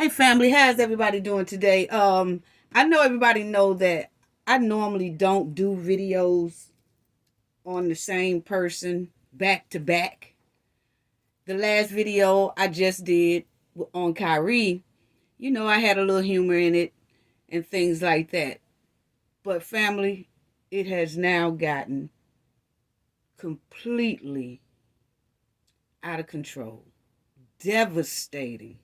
Hey family, how's everybody doing today? I know everybody know that I normally don't do videos on the same person back to back. The last video I just did on Kyrie, I had a little humor in it and things like that. But family, it has now gotten completely out of control. Devastating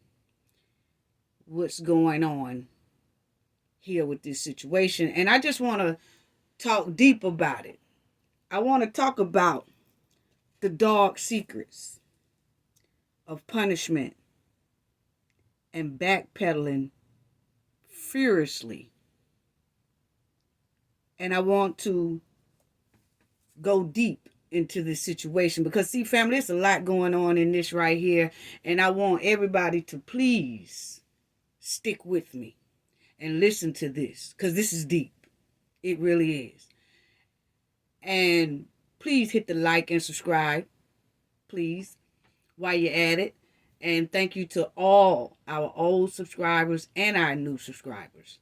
what's going on here with this situation. And I just want to talk deep about it. I want to talk about the dark secrets of punishment and backpedaling furiously. And I want to go deep into this situation because, see, family, there's a lot going on in this right here. And I want everybody to please stick with me and listen to this because this is deep. It really is. And please hit the like and subscribe, please, while you're at it. And thank you to all our old subscribers and our new subscribers.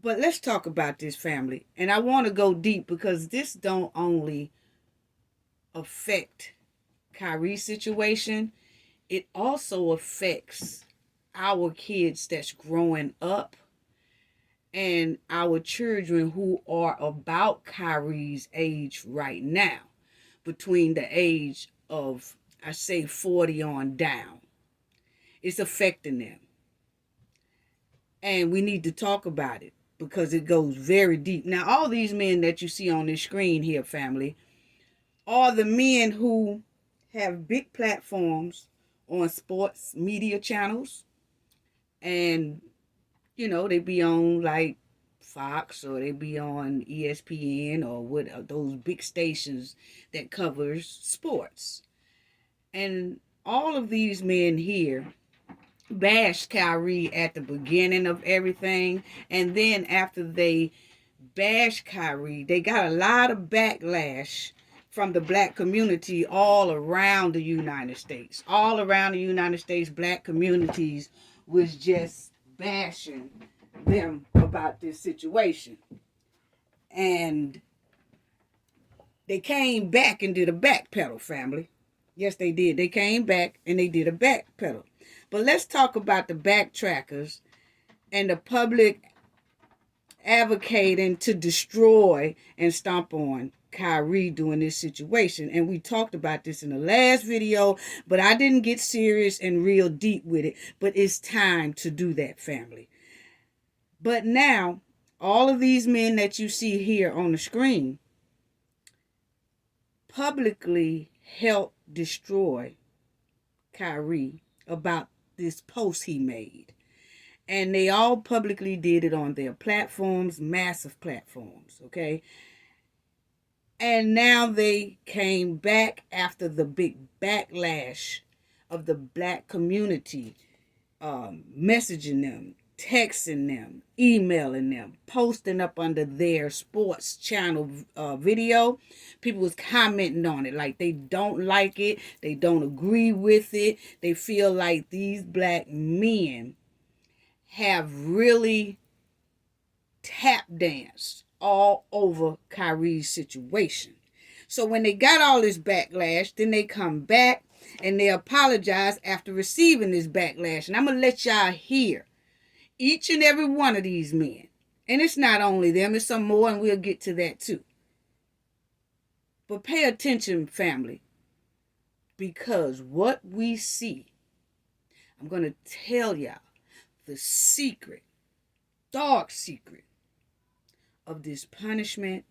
But let's talk about this, family. And I want to go deep because this don't only affect Kyrie's situation, it also affects our kids that's growing up and our children who are about Kyrie's age right now, between the age of, I say, 40 on down. It's affecting them. And we need to talk about it because it goes very deep. Now, all these men that you see on this screen here, family, are the men who have big platforms on sports media channels. And, they be on like Fox or they be on ESPN or what those big stations that covers sports. And all of these men here bashed Kyrie at the beginning of everything. And then after they bashed Kyrie, they got a lot of backlash from the black community all around the United States. All around the United States, black communities was just bashing them about this situation. And they came back and did a backpedal, family. Yes, they did. They came back and they did a backpedal. But let's talk about the backtrackers and the public advocating to destroy and stomp on Kyrie during this situation. And we talked about this in the last video, but I didn't get serious and real deep with it. But it's time to do that, family. But now, all of these men that you see here on the screen publicly helped destroy Kyrie about this post he made. And they all publicly did it on their platforms, massive platforms, okay? And now they came back after the big backlash of the black community, messaging them, texting them, emailing them, posting up under their sports channel video. People was commenting on it like they don't like it, they don't agree with it, they feel like these black men have really tap danced all over Kyrie's situation. So when they got all this backlash, then they come back and they apologize after receiving this backlash. And I'm going to let y'all hear each and every one of these men. And it's not only them, it's some more, and we'll get to that too. But pay attention, family, because what we see, I'm going to tell y'all the secret, dark secret of this punishment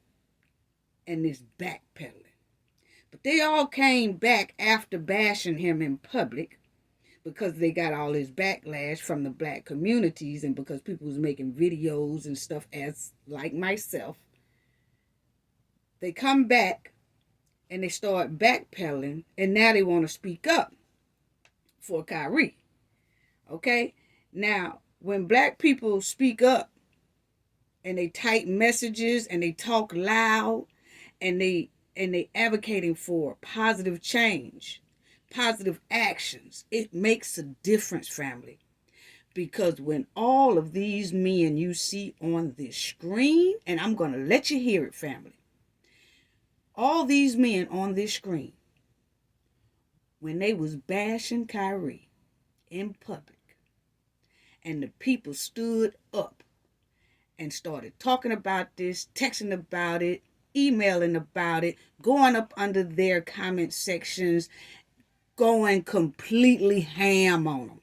and this backpedaling. But they all came back after bashing him in public because they got all this backlash from the black communities and because people was making videos and stuff as like myself. They come back and they start backpedaling and now they want to speak up for Kyrie. Okay? Now, when black people speak up and they type messages and they talk loud and they advocating for positive change, positive actions, it makes a difference, family. Because when all of these men you see on this screen, and I'm going to let you hear it, family. All these men on this screen, when they was bashing Kyrie in public, and the people stood up and started talking about this, texting about it, emailing about it, going up under their comment sections, going completely ham on them.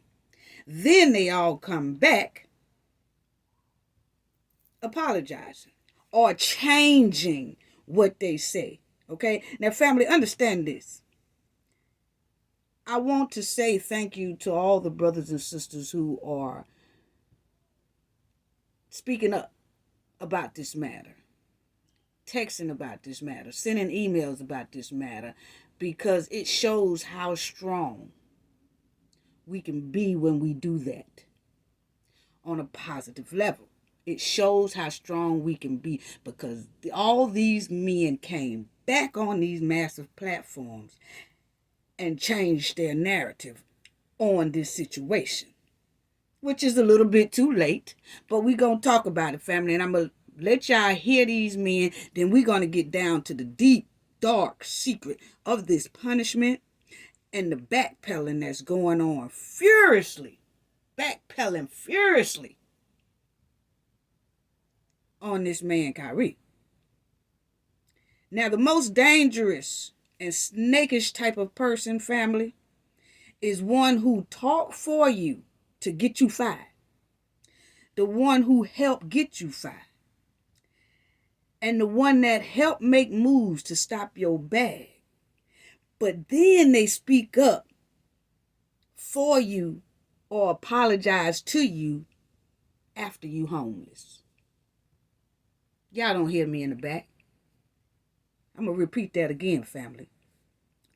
Then they all come back apologizing or changing what they say. Okay? Now, family, understand this. I want to say thank you to all the brothers and sisters who are speaking up about this matter, texting about this matter, sending emails about this matter, because it shows how strong we can be when we do that on a positive level. It shows how strong we can be, because all these men came back on these massive platforms and changed their narrative on this situation, which is a little bit too late, but we're going to talk about it, family, and I'm going to let y'all hear these men. Then we're going to get down to the deep, dark secret of this punishment and the backpedaling that's going on furiously, backpedaling furiously on this man, Kyrie. Now, the most dangerous and snakish type of person, family, is one who talk for you to get you fired. The one who helped get you fired. And the one that helped make moves to stop your bag. But then they speak up for you or apologize to you after you homeless. Y'all don't hear me in the back. I'm going to repeat that again, family.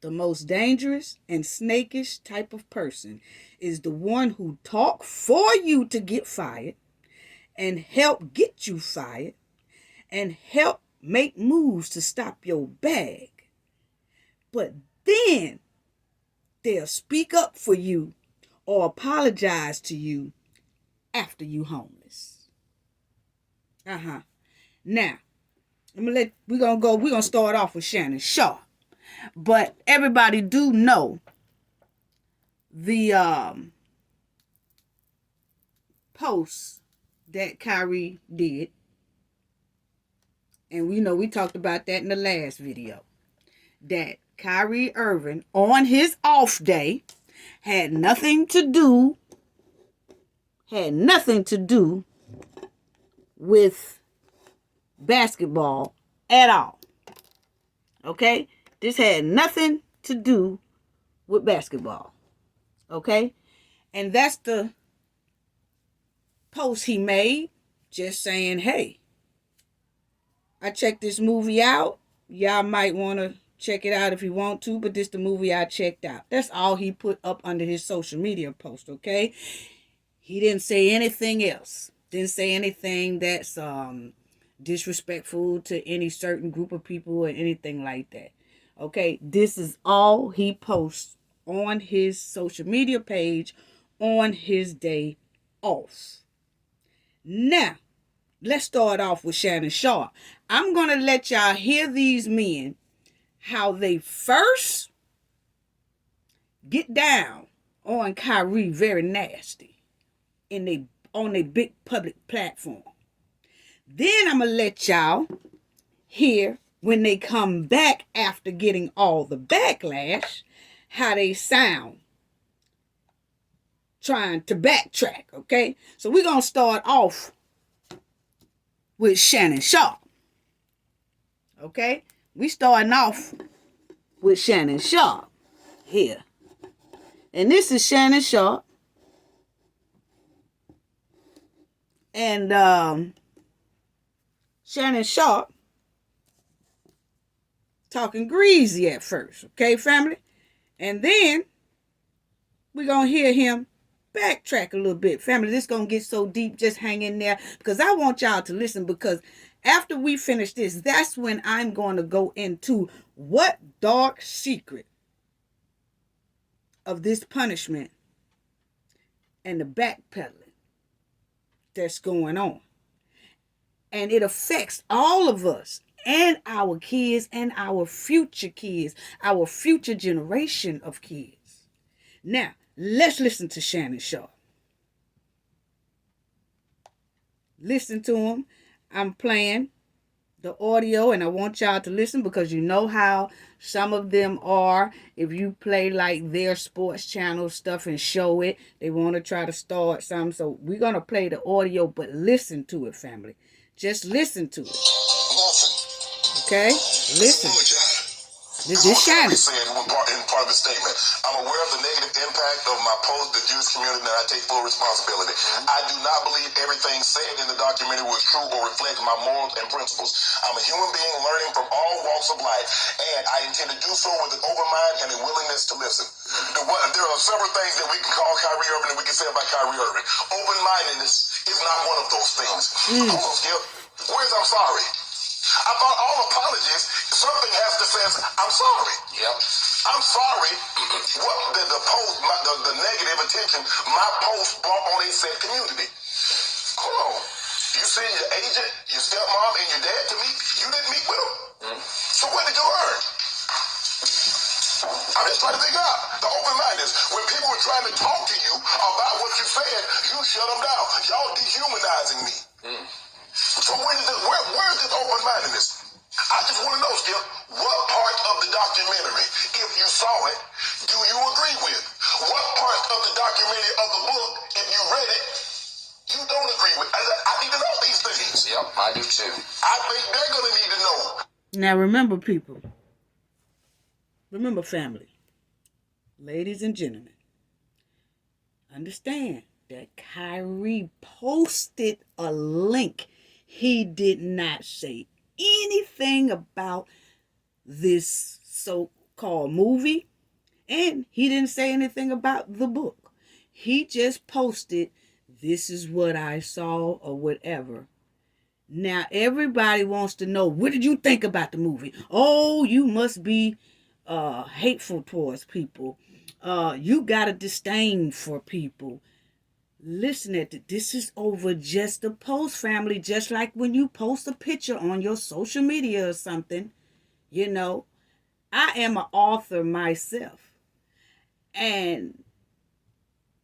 The most dangerous and snakish type of person is the one who talk for you to get fired and help get you fired and help make moves to stop your bag. But then they'll speak up for you or apologize to you after you homeless. Now, we're gonna start off with Shannon Sharpe. But everybody do know the post that Kyrie did. And we know we talked about that in the last video. That Kyrie Irving, on his off day, had nothing to do with basketball at all. Okay? This had nothing to do with basketball. Okay? And that's the post he made, just saying, hey, I checked this movie out. Y'all might want to check it out if you want to, but this is the movie I checked out. That's all he put up under his social media post, okay? He didn't say anything else. Didn't say anything that's disrespectful to any certain group of people or anything like that. Okay, this is all he posts on his social media page on his day off. Now, let's start off with Shannon Sharpe. I'm going to let y'all hear these men, how they first get down on Kyrie very nasty on a big public platform. Then I'm going to let y'all hear when they come back after getting all the backlash, how they sound trying to backtrack, okay? So we're going to start off with Shannon Sharpe, okay? We starting off with Shannon Sharpe here. And this is Shannon Sharpe. And Shannon Sharpe talking greasy at first, okay, family? And then we're going to hear him backtrack a little bit. Family, this is going to get so deep, just hang in there, because I want y'all to listen, because after we finish this, that's when I'm going to go into what dark secret of this punishment and the backpedaling that's going on. And it affects all of us and our kids and our future generation of kids. Now, let's listen to Shannon Sharpe. Listen to him. I'm playing the audio and I want y'all to listen because you know how some of them are. If you play like their sports channel stuff and show it, they want to try to start something. So we're going to play the audio, but listen to it, family. Just listen to it. Okay? Listen. This Shannon said in part of the statement, I'm aware of the negative impact of my post the Jewish community and I take full responsibility. I do not believe everything said in the documentary was true or reflects my morals and principles. I'm a human being learning from all walks of life, and I intend to do so with an open mind and a willingness to listen. There are several things that we can call Kyrie Irving and we can say about Kyrie Irving. Open-mindedness is not one of those things. Hold on, Skip. Where's I'm sorry? I thought all apologies, something has to say, I'm sorry. Yep. I'm sorry what the post, the negative attention my post brought on a said community. Hold on. You send your agent, your stepmom, and your dad to meet, you didn't meet with them? So what did you learn? I'm just trying to figure out the open-mindedness. When people were trying to talk to you about what you said, you shut them down. Y'all dehumanizing me. So where's this open-mindedness? I just want to know, Skip, what part of the documentary, if you saw it, do you agree with? What part of the documentary of the book, if you read it, you don't agree with? I need to know these things. Yep, I do too. I think they're going to need to know. Now remember, people. Remember, family. Ladies and gentlemen. Understand that Kyrie posted a link. He did not say anything about this so-called movie, and he didn't say anything about the book. He just posted, this is what I saw or whatever. Now, everybody wants to know, what did you think about the movie? Oh, you must be hateful towards people. You got a disdain for people. Listen at it. This is over just a post, family. Just like when you post a picture on your social media or something, you know. I am an author myself. And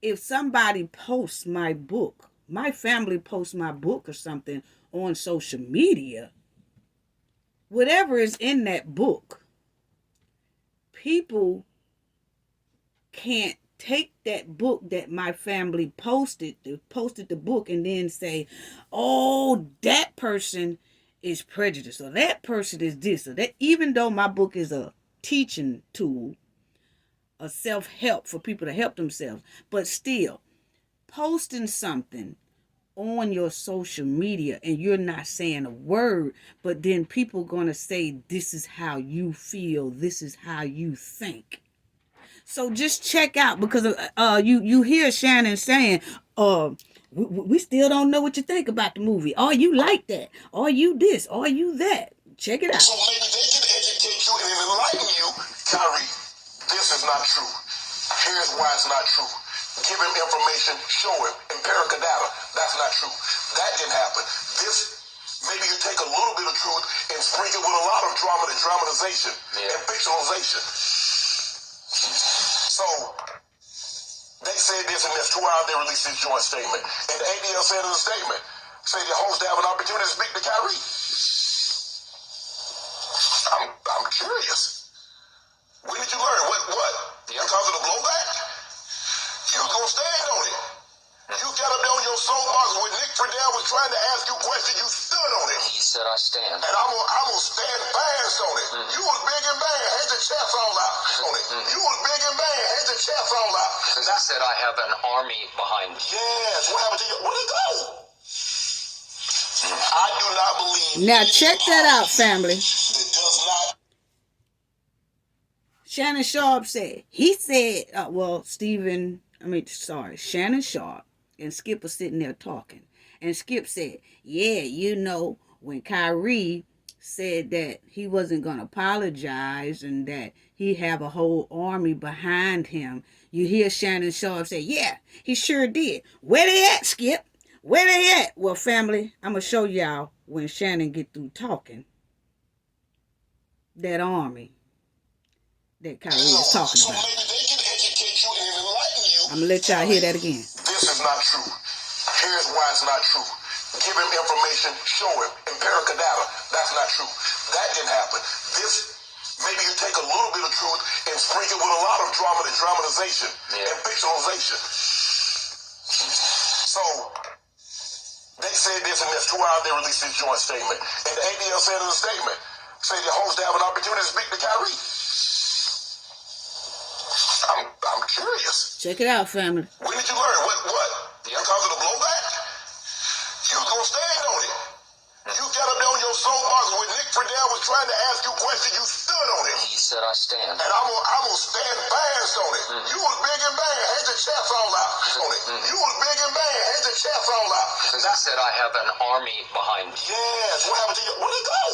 if somebody posts my book, my family posts my book or something on social media, whatever is in that book, people can't take that book that my family posted the book and then say, oh, that person is prejudiced or that person is this or that. Even though my book is a teaching tool, a self-help for people to help themselves, but still posting something on your social media and you're not saying a word, but then people going to say, this is how you feel, this is how you think. So just check out, because you hear Shannon saying, we still don't know what you think about the movie. Are you like that? Are you this? Are you that? Check it out. So maybe they can educate you and enlighten you, Kyrie. This is not true. Here's why it's not true. Give him information, show him empirical data. That's not true. That didn't happen. Maybe you take a little bit of truth and sprinkle with a lot of dramatization and fictionalization. So, they said this in this 2 hours they released this joint statement. And the ADL said in the statement, say the host have an opportunity to speak to Kyrie. I'm curious. When did you learn? What? Because of the blowback? You was going to stand on it. You got up there on your soapbox when Nick Friedel was trying to ask you questions, you stood on it. He said I stand. And I'm gonna stand fast on it. You was big and bang, had your chest all out on it. You was big and bang, had your chest all out. Because I said I have an army behind me. Yes, what happened to you? Where'd it go? I do not believe. Now check that out, family. Shannon Sharpe said, Shannon Sharpe and Skip was sitting there talking. And Skip said, yeah, when Kyrie said that he wasn't going to apologize and that he have a whole army behind him, you hear Shannon Sharpe say, yeah, he sure did. Where they at, Skip? Where they at? Well, family, I'm going to show y'all when Shannon get through talking. That army that Kyrie is talking So about. maybe they can educate you and enlighten you. I'm going to let y'all hear that again. This is not true. Here's why it's not true. Give him information, show him. Empirical data, that's not true. That didn't happen. This, maybe you take a little bit of truth and sprinkle with a lot of drama and dramatization and fictionalization. So, they said this in this 2 hours they released this joint statement. And the ADL said in the statement, say the host have an opportunity to speak to Kyrie. I'm curious. Check it out, family. When did you learn? What? Because of the blowback? You was gonna stand on it. You got up there on your soapbox when Nick Friedel was trying to ask you questions, you stood on it. He said I stand. And I'm gonna stand fast on it. You was big and bang, had your chest all out on it. You was big and bang, had your chest all out. Because he said I have an army behind me. Yes, what happened to you? Where'd it go?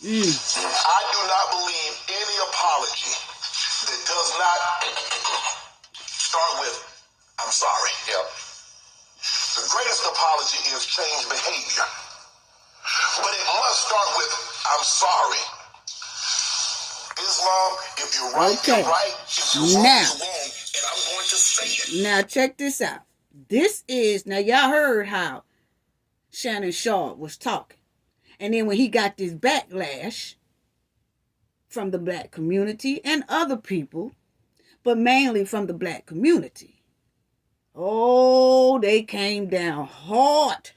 I do not believe any apology that does not start with, I'm sorry. Yep. The greatest apology is change behavior. But it must start with, I'm sorry. Islam, if you're right, Okay. you're right. If you're wrong, Now. you're wrong. And I'm going to say it. Now, check this out. This is, now y'all heard how Shannon Sharp was talking. And then when he got this backlash from the black community and other people, but mainly from the black community. Oh, they came down hard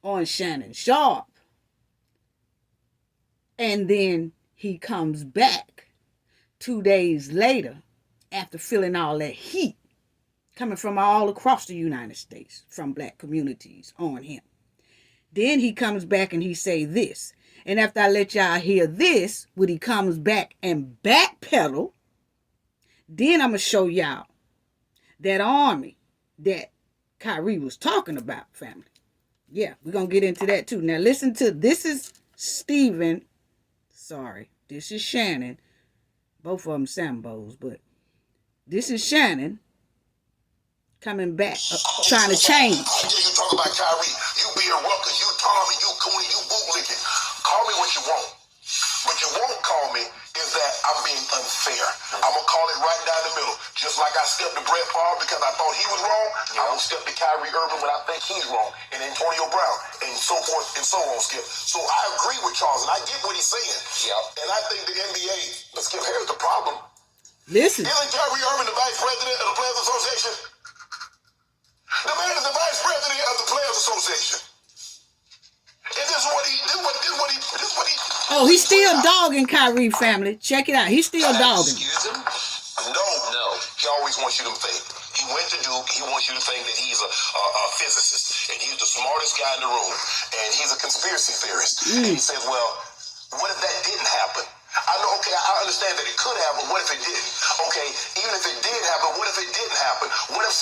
on Shannon Sharp. And then he comes back 2 days later after feeling all that heat coming from all across the United States from black communities on him. Then he comes back and he say this. And after I let y'all hear this, when he comes back and backpedal, then I'm going to show y'all that army that Kyrie was talking about, family. Yeah, we're going to get into that too. Now listen to, this is Stephen. Sorry, this is Shannon. Both of them Sambos, but this is Shannon coming back, trying to change. I dare you talk about Kyrie. You being ruckus, you Tommy, you Cooney, you bootlicking. Call me what you want. What you won't call me is that I'm being unfair. I'm going to call it right down the middle. Just like I stepped to Brett Favre because I thought he was wrong, I'm going to step to Kyrie Irving when I think he's wrong, and Antonio Brown, and so forth and so on, Skip. So I agree with Charles, and I get what he's saying. Yep. And I think the NBA, but Skip, here's the problem. Listen. Isn't Kyrie Irving the vice president of the Players Association? The man is the vice president of the Players Association. And this is what he. Oh, he's still dogging Kyrie, family. Check it out. He's still dogging. Excuse him? No. He always wants you to think. He went to Duke. He wants you to think that he's a physicist and he's the smartest guy in the room and he's a conspiracy theorist. And he says, well, what if that didn't happen? I know, okay, I understand that it could happen. What if it didn't? Okay, even if it did happen, what if it didn't happen? What if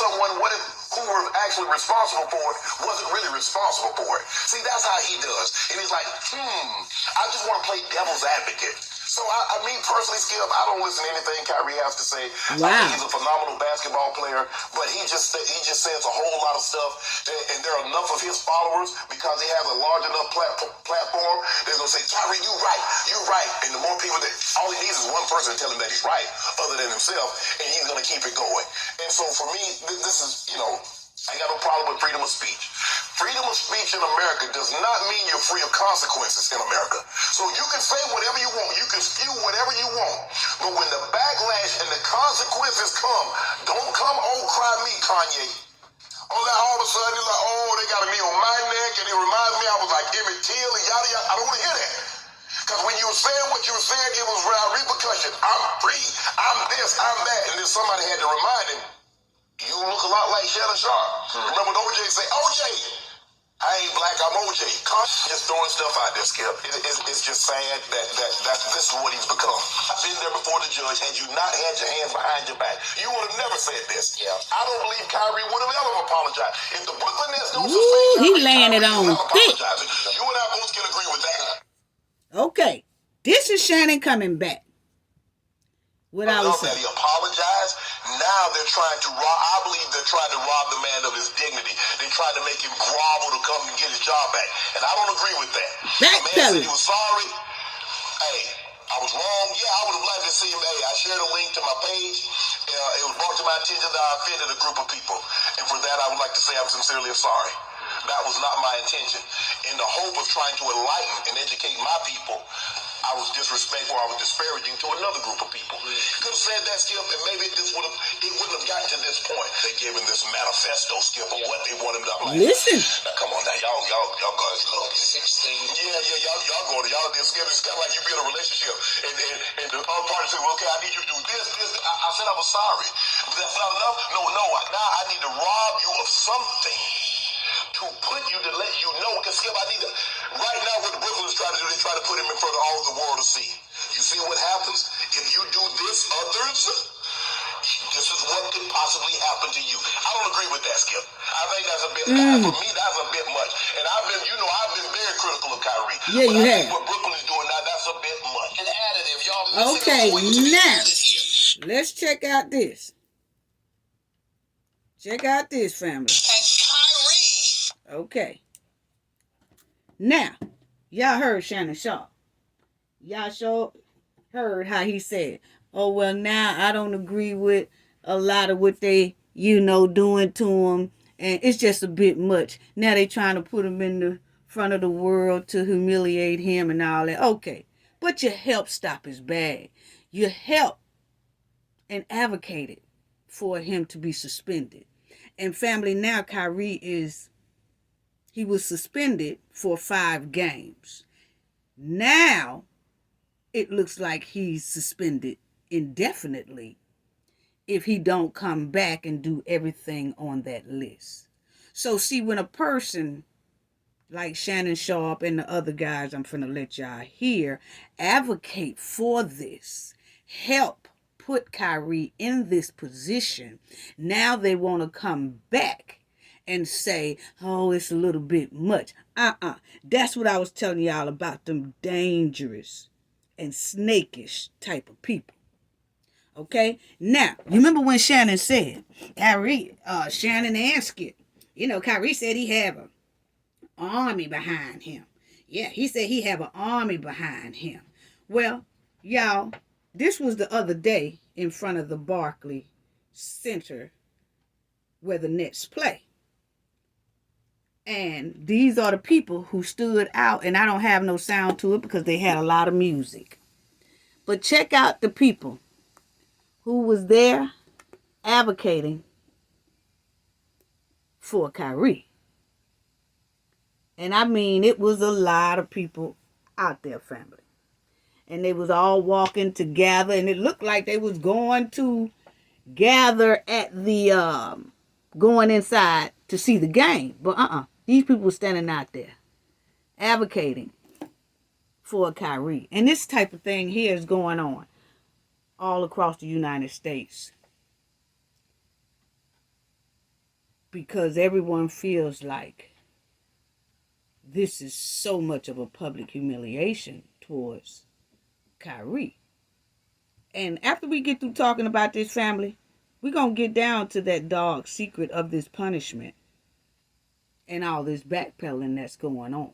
who were actually responsible for it wasn't really responsible for it? See, that's how he does. And he's like, I just want to play devil's advocate. So, I mean, personally, Skip, I don't listen to anything Kyrie has to say. Wow. I think he's a phenomenal basketball player, but he just says a whole lot of stuff, and there are enough of his followers because he has a large enough platform. They're going to say, Kyrie, you right. And the more people all he needs is one person to tell him that he's right, other than himself, and he's going to keep it going. And so for me, this is, I got no problem with freedom of speech. Freedom of speech in America does not mean you're free of consequences in America. So you can say whatever you want. You can spew whatever you want. But when the backlash and the consequences come, don't come, oh, cry me, Kanye. Oh, now all of a sudden, you're like, oh, they got a knee on my neck, and it reminds me I was like Emmett Till and yada, yada. I don't want to hear that. Because when you were saying what you were saying, it was repercussion. I'm free. I'm this, I'm that. And then somebody had to remind him, you look a lot like Shannon Sharp. Remember when OJ say, OJ, I ain't black, I'm OJ. Just throwing stuff out there, Skip. It's just sad that this is what he's become. I've been there before the judge. Had you not had your hands behind your back, you would have never said this. Yeah. I don't believe Kyrie would have ever apologized. If the Brooklyn Nets don't Ooh, suspend he Kyrie, laying it Kyrie on is not thick. apologizing. You and I both can agree with that. Okay, this is Shannon coming back. What I was That saying. he apologized. Now now they're trying to rob, I believe they're trying to rob the man of his dignity. They're trying to make him grovel to come and get his job back. And I don't agree with that. The man said he was sorry. Hey, I was wrong. Yeah, I would have liked to see him. Hey, I shared a link to my page. It was brought to my attention that I offended a group of people. And for that, I would like to say I'm sincerely sorry. That was not my intention. In the hope of trying to enlighten and educate my people, I was disrespectful, I was disparaging to another group of people. Could have said that, Skip, and maybe it wouldn't have gotten to this point. They gave him this manifesto, Skip, of what they wanted him to like. Listen. Now come on now, y'all guys love it. 16. Y'all go to y'all this, Skip. It's kind of like you be in a relationship, and the other party say, well, okay, I need you to do this. I said I was sorry. But that's not enough. No. Now I need to rob you of something to put you, to let you know, because Skip, I need to, right now what the Brooklyn's trying to do, they try to put him in front of all the world to see. You see what happens? If you do this, others, this is what could possibly happen to you. I don't agree with that, Skip. I think that's a bit, for me, that's a bit much. And I've been very critical of Kyrie. Yeah, but you I have. think what Brooklyn is doing now, that's a bit much. An additive, y'all. Okay, now, let's check out this. Check out this, family. Okay. Now, y'all heard Shannon Sharp. Y'all sure heard how he said, oh, well, now I don't agree with a lot of what they, doing to him. And it's just a bit much. Now they trying to put him in the front of the world to humiliate him and all that. Okay. But you helped stop his bag. You helped and advocated for him to be suspended. And family, now Kyrie he was suspended for 5 games. Now, it looks like he's suspended indefinitely if he don't come back and do everything on that list. So, see, when a person like Shannon Sharp and the other guys I'm finna let y'all hear advocate for this, help put Kyrie in this position, now they want to come back and say, oh, it's a little bit much. That's what I was telling y'all about them dangerous and snakish type of people. Okay? Now, you remember when Shannon said, Shannon and Skip, Kyrie said he have an army behind him. Yeah, he said he have an army behind him. Well, y'all, this was the other day in front of the Barclays Center where the Nets play. And these are the people who stood out, and I don't have no sound to it because they had a lot of music. But check out the people who was there advocating for Kyrie. And I mean, it was a lot of people out there, family. And they was all walking together, and it looked like they was going to gather at the, going inside to see the game. But these people were standing out there advocating for Kyrie. And this type of thing here is going on all across the United States. Because everyone feels like this is so much of a public humiliation towards Kyrie. And after we get through talking about this, family, we're going to get down to that dark secret of this punishment and all this backpedaling that's going on.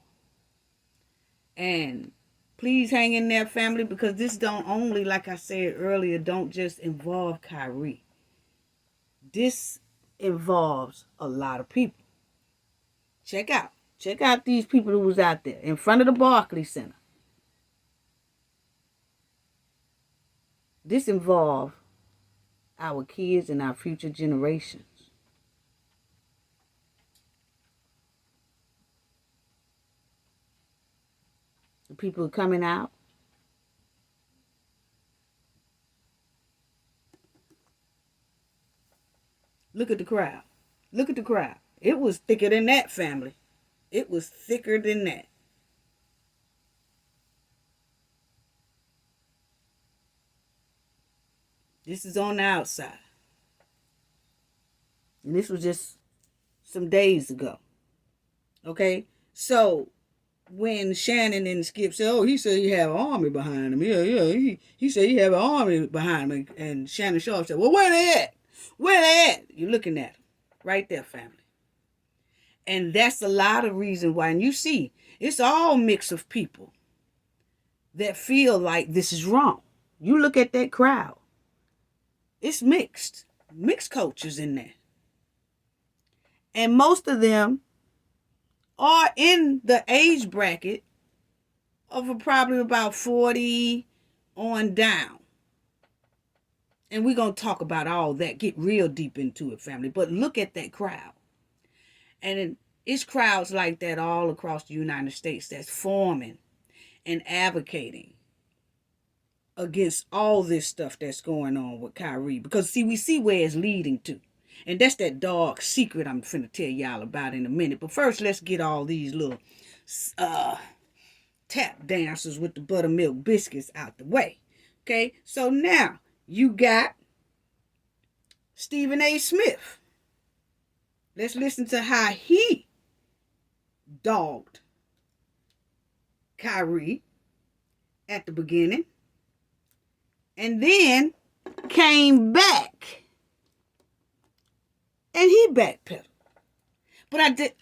And please hang in there, family, because this don't only, like I said earlier, don't just involve Kyrie. This involves a lot of people. Check out these people who was out there in front of the Barclays Center. This involves our kids and our future generations. The people are coming out. Look at the crowd. Look at the crowd. It was thicker than that, family. It was thicker than that. This is on the outside. And this was just some days ago. Okay? So, when Shannon and Skip said, oh, he said he had an army behind him. Yeah. He said he had an army behind him. And Shannon Sharp said, well, where they at? Where they at? You're looking at them. Right there, family. And that's a lot of reason why. And you see, it's all mix of people that feel like this is wrong. You look at that crowd. It's mixed. Mixed cultures in there. And most of them are in the age bracket of probably about 40 on down. And we're going to talk about all that, get real deep into it, family. But look at that crowd. And it's crowds like that all across the United States that's forming and advocating against all this stuff that's going on with Kyrie. Because, see, we see where it's leading to. And that's that dark secret I'm finna tell y'all about in a minute. But first, let's get all these little tap dancers with the buttermilk biscuits out the way. Okay, so now you got Stephen A. Smith. Let's listen to how he dogged Kyrie at the beginning and then came back and he backpedaled. But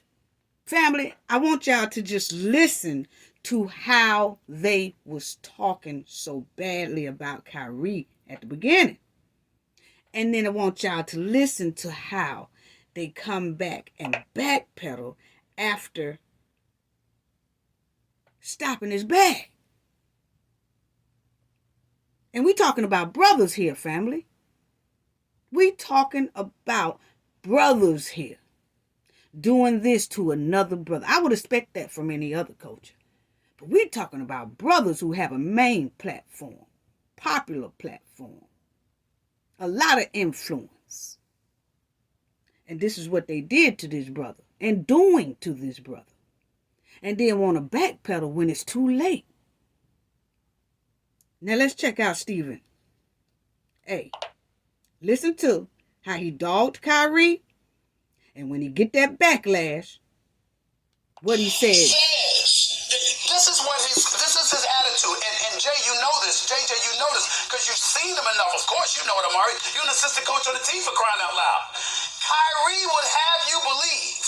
family, I want y'all to just listen to how they was talking so badly about Kyrie at the beginning. And then I want y'all to listen to how they come back and backpedal after stopping his bag. And we talking about brothers here, family. We talking about brothers here doing this to another brother. I would expect that from any other culture. But we're talking about brothers who have a main platform, popular platform, a lot of influence. And this is what they did to this brother and doing to this brother. And then want to backpedal when it's too late. Now let's check out Stephen A. Listen to how he dogged Kyrie. And when he get that backlash, what he said. This is his attitude. And Jay, you know this. JJ, you know this because you've seen him enough. Of course you know it, Amari. You're an assistant coach on the team, for crying out loud. Kyrie would have you believe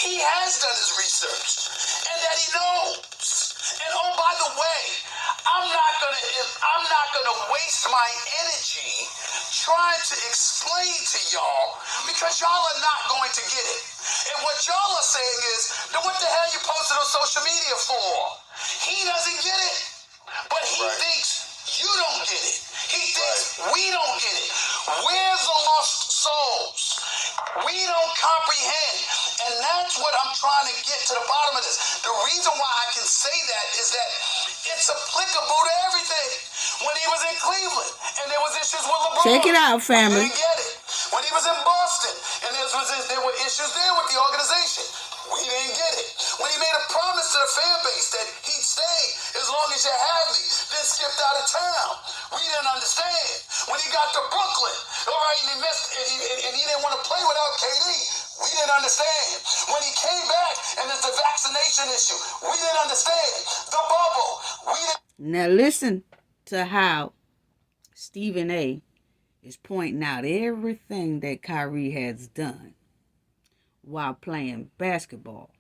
he has done his research and that he knows. And oh, by the way, I'm not gonna waste my energy trying to explain to y'all because y'all are not going to get it. And what y'all are saying is, then what the hell you posted on social media for? He doesn't get it, but he thinks you don't get it. He thinks we don't get it. We're the lost souls. We don't comprehend. And that's what I'm trying to get to the bottom of this. The reason why I can say that is that it's applicable to everything. When he was in Cleveland and there was issues with LeBron. Check it out, family. We didn't get it. When he was in Boston and there were issues there with the organization. We didn't get it. When he made a promise to the fan base that he'd stay as long as you have me, then skipped out of town. We didn't understand. When he got to Brooklyn, all right, and he missed, and he didn't want to play without KD. We didn't understand. When he came back and there's the vaccination issue, we didn't understand. The bubble, we didn't. Now listen to how Stephen A. is pointing out everything that Kyrie has done while playing basketball.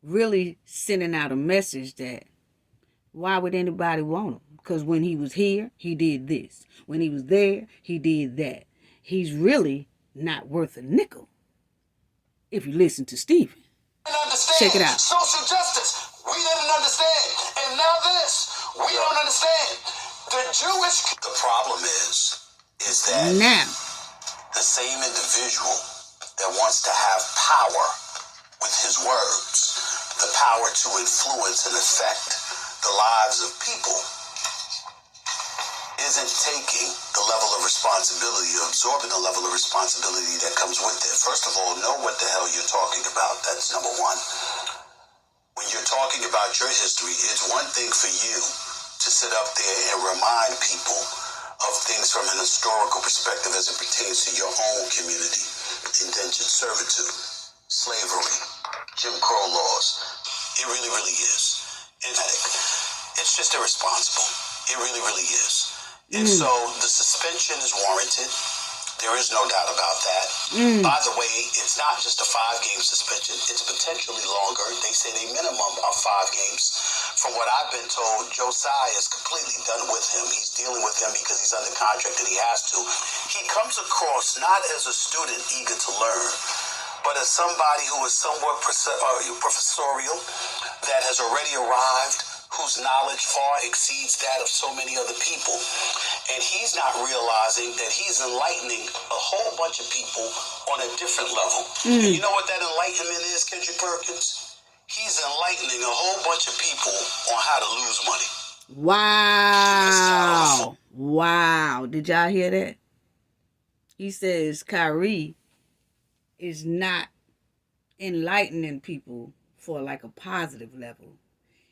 Really sending out a message that why would anybody want him? Because when he was here, he did this. When he was there, he did that. He's really not worth a nickel if you listen to Stephen. Check it out. Social justice, we didn't understand. And now this, we don't understand. The problem is that now the same individual that wants to have power with his words, the power to influence and affect the lives of people, isn't taking the level of responsibility or absorbing the level of responsibility that comes with it. First of all, know what the hell you're talking about. That's number one. When you're talking about your history, it's one thing for you to sit up there and remind people of things from an historical perspective as it pertains to your own community. Indentured servitude, slavery, Jim Crow laws. It really, really is. And it's just irresponsible. It really, really is. And so the suspension is warranted. There is no doubt about that. By the way, it's not just a 5-game suspension. It's potentially longer. They say a minimum of 5 games. From what I've been told, Josiah is completely done with him. He's dealing with him because he's under contract and he has to. He comes across not as a student eager to learn, but as somebody who is somewhat professorial, that has already arrived, whose knowledge far exceeds that of so many other people. And he's not realizing that he's enlightening a whole bunch of people on a different level. And you know what that enlightenment is, Kendrick Perkins? He's enlightening a whole bunch of people on how to lose money. Wow. Wow. Did y'all hear that? He says Kyrie is not enlightening people for like a positive level.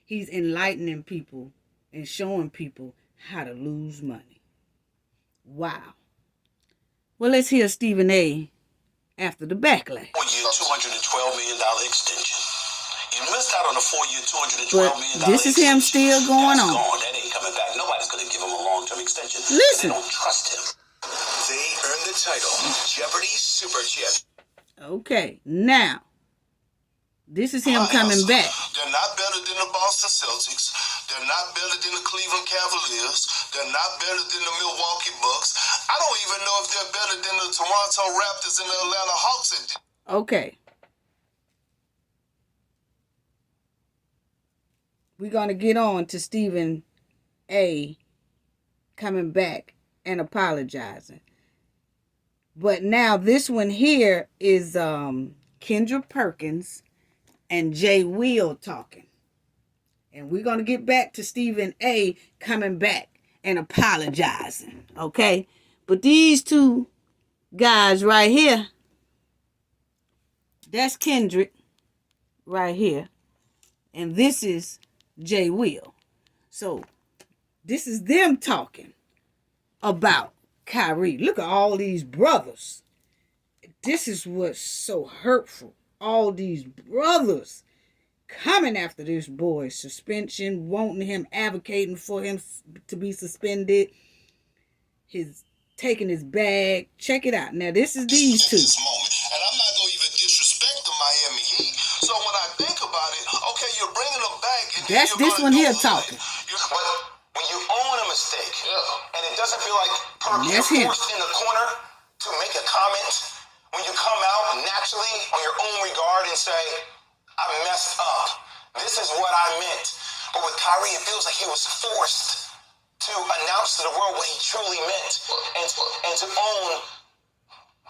He's enlightening people and showing people how to lose money. Wow. Well, let's hear Stephen A. after the backlash. 4-year, $212 million extension. You missed out on a 4-year, $212 million But this is him still going on. Gone. That ain't coming back. Nobody's going to give him a long-term extension. Listen. They don't trust him. They earned the title Jeopardy Super Chip. Okay, now. This is him coming back. They're not better than the Boston Celtics. They're not better than the Cleveland Cavaliers. They're not better than the Milwaukee Bucks. I don't even know if they're better than the Toronto Raptors and the Atlanta Hawks. Okay. We're going to get on to Stephen A. coming back and apologizing. But now this one here is Kendra Perkins and Jay Will talking. And we're going to get back to Stephen A. coming back and apologizing. Okay? But these two guys right here, that's Kendrick right here. And this is Jay Will. So this is them talking about Kyrie. Look at all these brothers. This is what's so hurtful. All these brothers coming after this boy's suspension, wanting him, advocating for him to be suspended. He's taking his bag. Check it out. Now, this is these two. And I'm not going to even disrespect the Miami Heat. So when I think about it, okay, you're bringing them back. And that's this one here talking. But when you own a mistake, and it doesn't feel like you're forced in the corner to make a comment, when you come out naturally on your own regard and say, I messed up. This is what I meant. But with Kyrie, it feels like he was forced to announce to the world what he truly meant and to own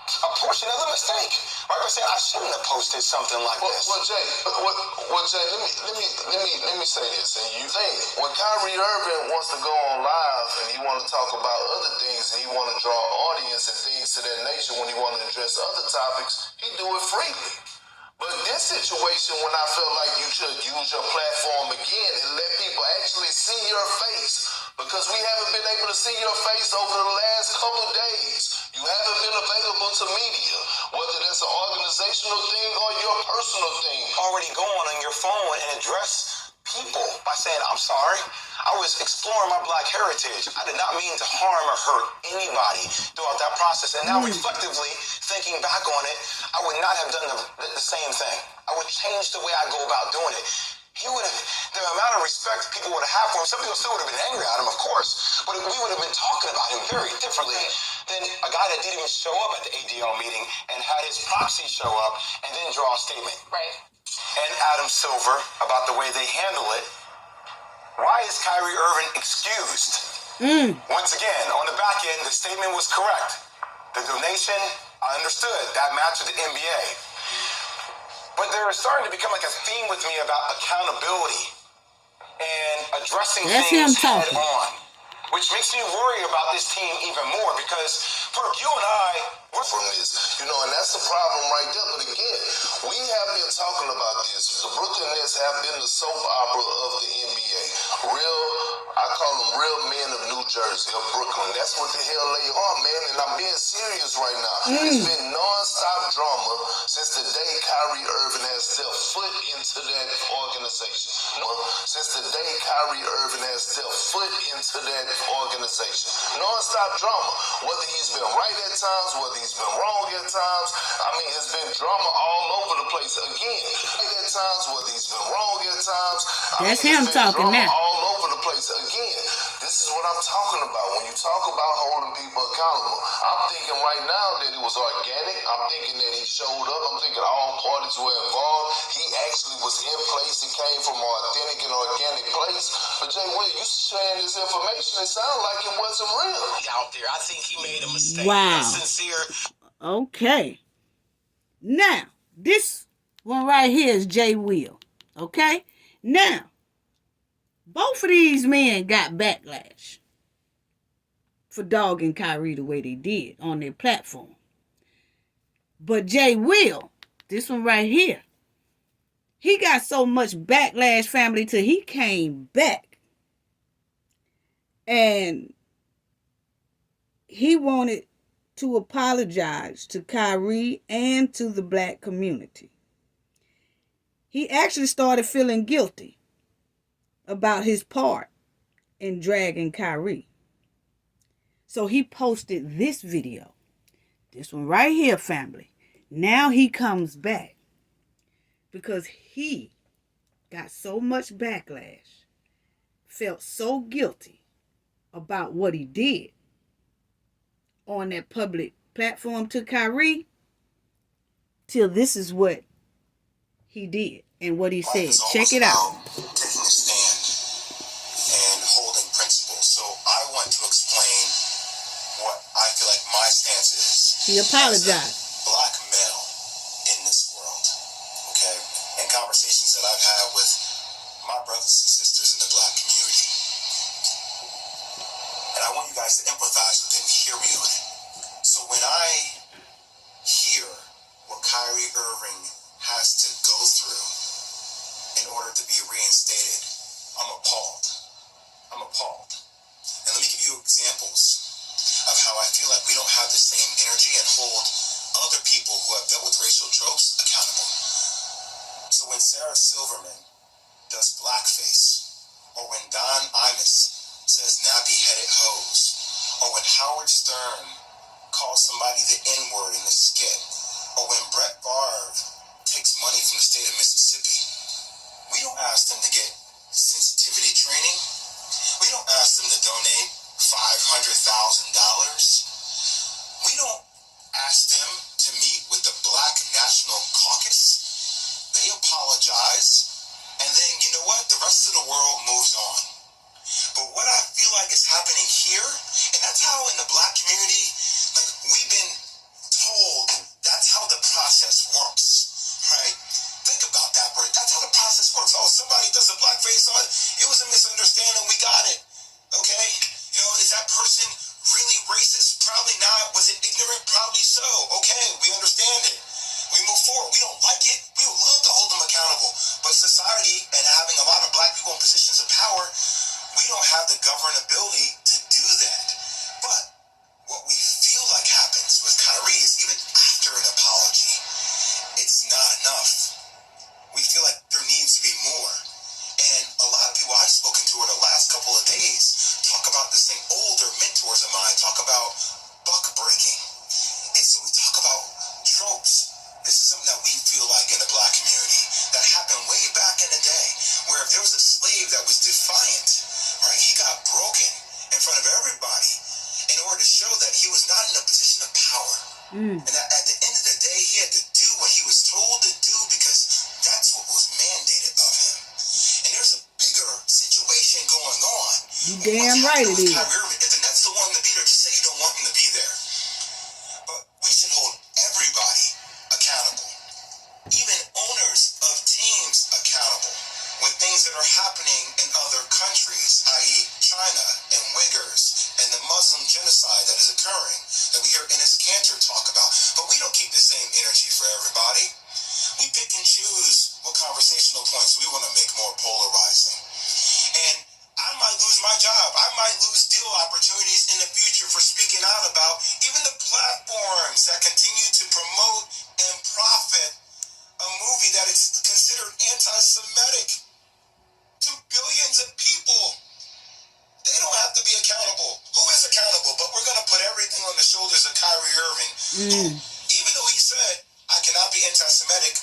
a portion of the mistake. Right? I said I shouldn't have posted something like this. Well, Jay, let me say this. And you think when Kyrie Irving wants to go on live and he wants to talk about other things and he want to draw audience and things to that nature when he want to address other topics, he do it freely. But this situation, when I felt like you should use your platform again and let people actually see your face, because we haven't been able to see your face over the last couple of days. You haven't been available to media, whether that's an organizational thing or your personal thing. Already go on your phone and address people by saying, I'm sorry, I was exploring my Black heritage. I did not mean to harm or hurt anybody throughout that process. And now reflectively, thinking back on it, I would not have done the same thing. I would change the way I go about doing it. He would have, the amount of respect people would have had for him, some people still would have been angry at him, of course, but we would have been talking about him very differently than a guy that didn't even show up at the ADL meeting and had his proxy show up and then draw a statement. Right. And Adam Silver, about the way they handle it. Why is Kyrie Irving excused? Once again, on the back end, the statement was correct. The donation, I understood, that matched the NBA. But there is starting to become like a theme with me about accountability and addressing things head on, which makes me worry about this team even more because, Perk, you and I, we're from this, and that's the problem right there. But again, we have been talking about this. The Brooklyn Nets have been the soap opera of the NBA. I call them real men of New Jersey, of Brooklyn. That's what the hell they are, man. And I'm being serious right now. It's been nonstop drama since the day Kyrie Irving has stepped foot into that organization. No, since the day Kyrie Irving has stepped foot into that organization. Non-stop drama. Whether he's been right at times, whether he's been wrong at times. I mean, it's been drama all over the place. Again, right at times, whether he's been wrong at times. That's him talking now. All over the place. Again, this is what I'm talking about. When you talk about holding people accountable, I'm thinking right now that it was organic. I'm thinking that he showed up. I'm thinking all parties were involved. He actually was in place. It came from an authentic and organic place. But Jay Will, you sharing this information, it sounded like it wasn't real. Out there, I think he made a mistake. Wow. Sincere. Okay. Now, this one right here is Jay Will. Okay? Now, both of these men got backlash for dogging Kyrie the way they did on their platform. But Jay Will, this one right here, he got so much backlash, family, till he came back. And he wanted to apologize to Kyrie and to the black community. He actually started feeling guilty about his part in dragging Kyrie. So he posted this video. This one right here, family. Now he comes back because he got so much backlash, felt so guilty about what he did on that public platform to Kyrie, till this is what he did and what he said. Check it out. Taking a stand and holding principles. So I want to explain what I feel like my stance is. He apologized. As a black male in this world, okay? And conversations that I've had with my brothers and sisters in the black community. And I want you guys to empathize with it and hear me on it. So when I hear what Kyrie Irving has to go through in order to be reinstated, I'm appalled. I'm appalled. And let me give you examples of how I feel like we don't have the same energy and hold other people who have dealt with racial tropes accountable. So when Sarah Silverman does blackface, or when Don Imus says nappy-headed hoes, or when Howard Stern calls somebody the N-word in a skit, or when Brett Favre takes money from the state of Mississippi, we don't ask them to get sensitivity training. We don't ask them to donate $500,000. We don't ask them to meet with the Black National Caucus. They apologize, and then you know what? The rest of the world moves on. But what I feel like is happening here, and that's how in the black community, like we've been told that's how the process works, right? Think about that, bro. That's how the process works. Oh, somebody does a blackface on it. It was a misunderstanding. We got it. Okay? You know, is that person really racist? Probably not. Was it ignorant? Probably so. Okay, we understand it. We move forward. We don't like it. We would love to hold them accountable. But society and having a lot of black people in positions of power, we don't have the governability to do that. But what we feel like happens with Kyrie is even after an apology, it's not enough. We feel like there needs to be more. And a lot of people I've spoken to over the last couple of days talk about this thing. Older mentors of mine talk about buck breaking. And so we talk about tropes. This is something that we feel like in the black community that happened way back in the day, where if there was a slave that was defiant, right, he got broken in front of everybody in order to show that he was not in a position of power. And that at the end of the day, he had to do what he was told to do because that's what was mandated of him. And there's a bigger situation going on. You damn right it is. If the Nets don't want him to be there, just say you don't want him to be there. But we should hold everybody accountable. Even owners of teams accountable when things that are happening in other countries, i.e. China and Uyghurs and the Muslim genocide that is occurring, that we hear Enes Kanter talk about. But we don't keep the same energy for everybody. We pick and choose what conversational points we want to make more polarizing. And I might lose my job. I might lose deal opportunities in the future for speaking out about even the platforms that continue to promote and profit a movie that is considered anti-Semitic. Even though he said, I cannot be anti-Semitic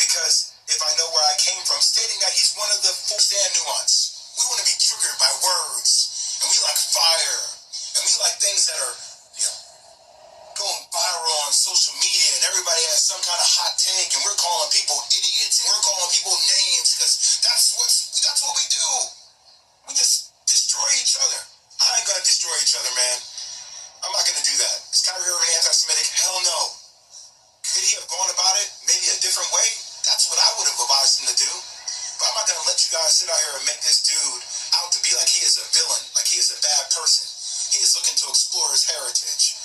because if I know where I came from, stating that he's one of the four stand nuance. We want to be triggered by words, and we like fire, and we like things that are, going viral on social media, and everybody has some kind of hot take, and we're calling people idiots, and we're calling people names because that's what we do. We just destroy each other. I ain't gonna destroy each other, man. I'm not gonna do that. Is Kyrie Irving anti-Semitic? Hell no. Could he have gone about it maybe a different way? That's what I would have advised him to do. But I'm not gonna let you guys sit out here and make this dude out to be like he is a villain, like he is a bad person. He is looking to explore his heritage.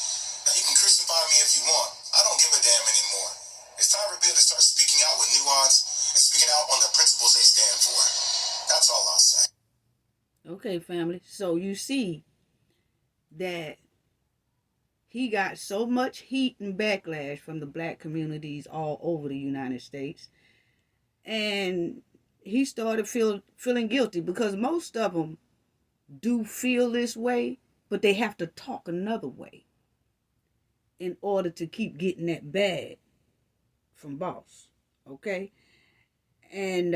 Now you can crucify me if you want. I don't give a damn anymore. It's time for people to start speaking out with nuance and speaking out on the principles they stand for. That's all I'll say. Okay, family. So you see that he got so much heat and backlash from the black communities all over the United States. And he started feeling guilty because most of them do feel this way, but they have to talk another way in order to keep getting that bag from boss. Okay? And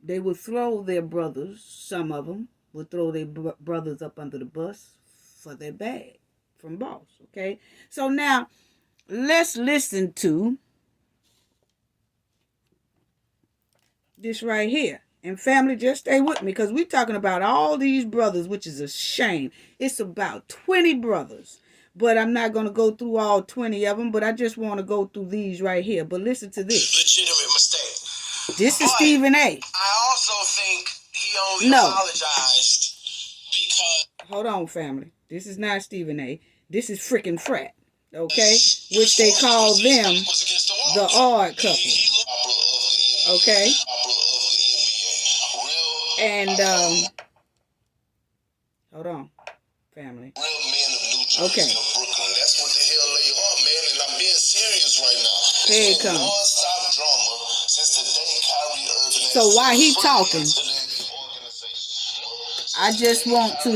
they would throw their brothers, some of them would throw their brothers up under the bus for their bag from boss. Okay? So now, let's listen to this right here. And family, just stay with me because we're talking about all these brothers, which is a shame. It's about 20 brothers. But I'm not going to go through all 20 of them, but I just want to go through these right here. But listen to this. Legitimate mistake. This is Stephen A. I also think he only apologized because... Hold on, family. This is not Stephen A. This is freaking Frat. Okay? Which they call them the odd couple. Okay? And, hold on, family. Okay. That's what the hell they are, man, and I'm being serious right now. Here it comes. Non-stop drama since the day Kyrie Irving. So while he talking, I just want to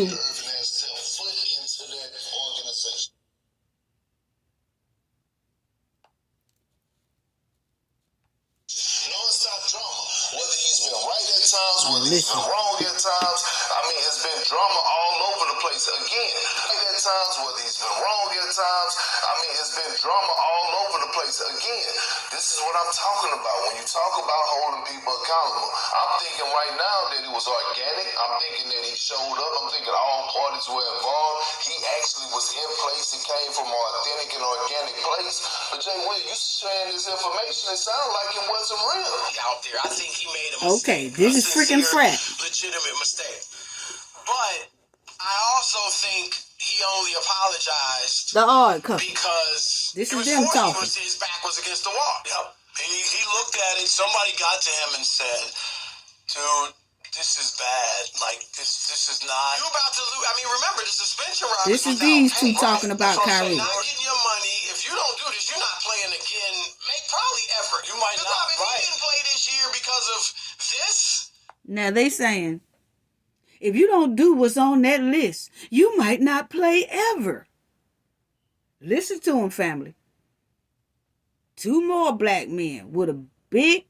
whether he's been right at times, whether he's been wrong at times. I mean, it's been drama all over the place. Again, right at times, whether he's been wrong at times. I mean, it's been drama all over the place. Again, this is what I'm talking about. When you talk about holding people accountable, I'm thinking right now that it was organic. I'm thinking that he showed up. I'm thinking all parties were involved. He actually was in place. It came from an authentic and organic place. But Jay Will, you sharing this information, it sounded like it wasn't real. Out there, I think he made a mistake. okay, this is freaking Frat. Legitimate mistake. But I also think he only apologized The odd couple. because this is them talking. His back was against the wall. Yep. He looked at it. Somebody got to him and said, "Dude, this is bad. Like this is not. You about to lose. I mean, remember the suspension round. This is these two talking about Kyrie. Not getting your money. If you don't do this, you're not playing again. Probably ever. You might not. If he didn't play this year because of this. Now they saying, if you don't do what's on that list, you might not play ever. Listen to them, family. Two more black men with a big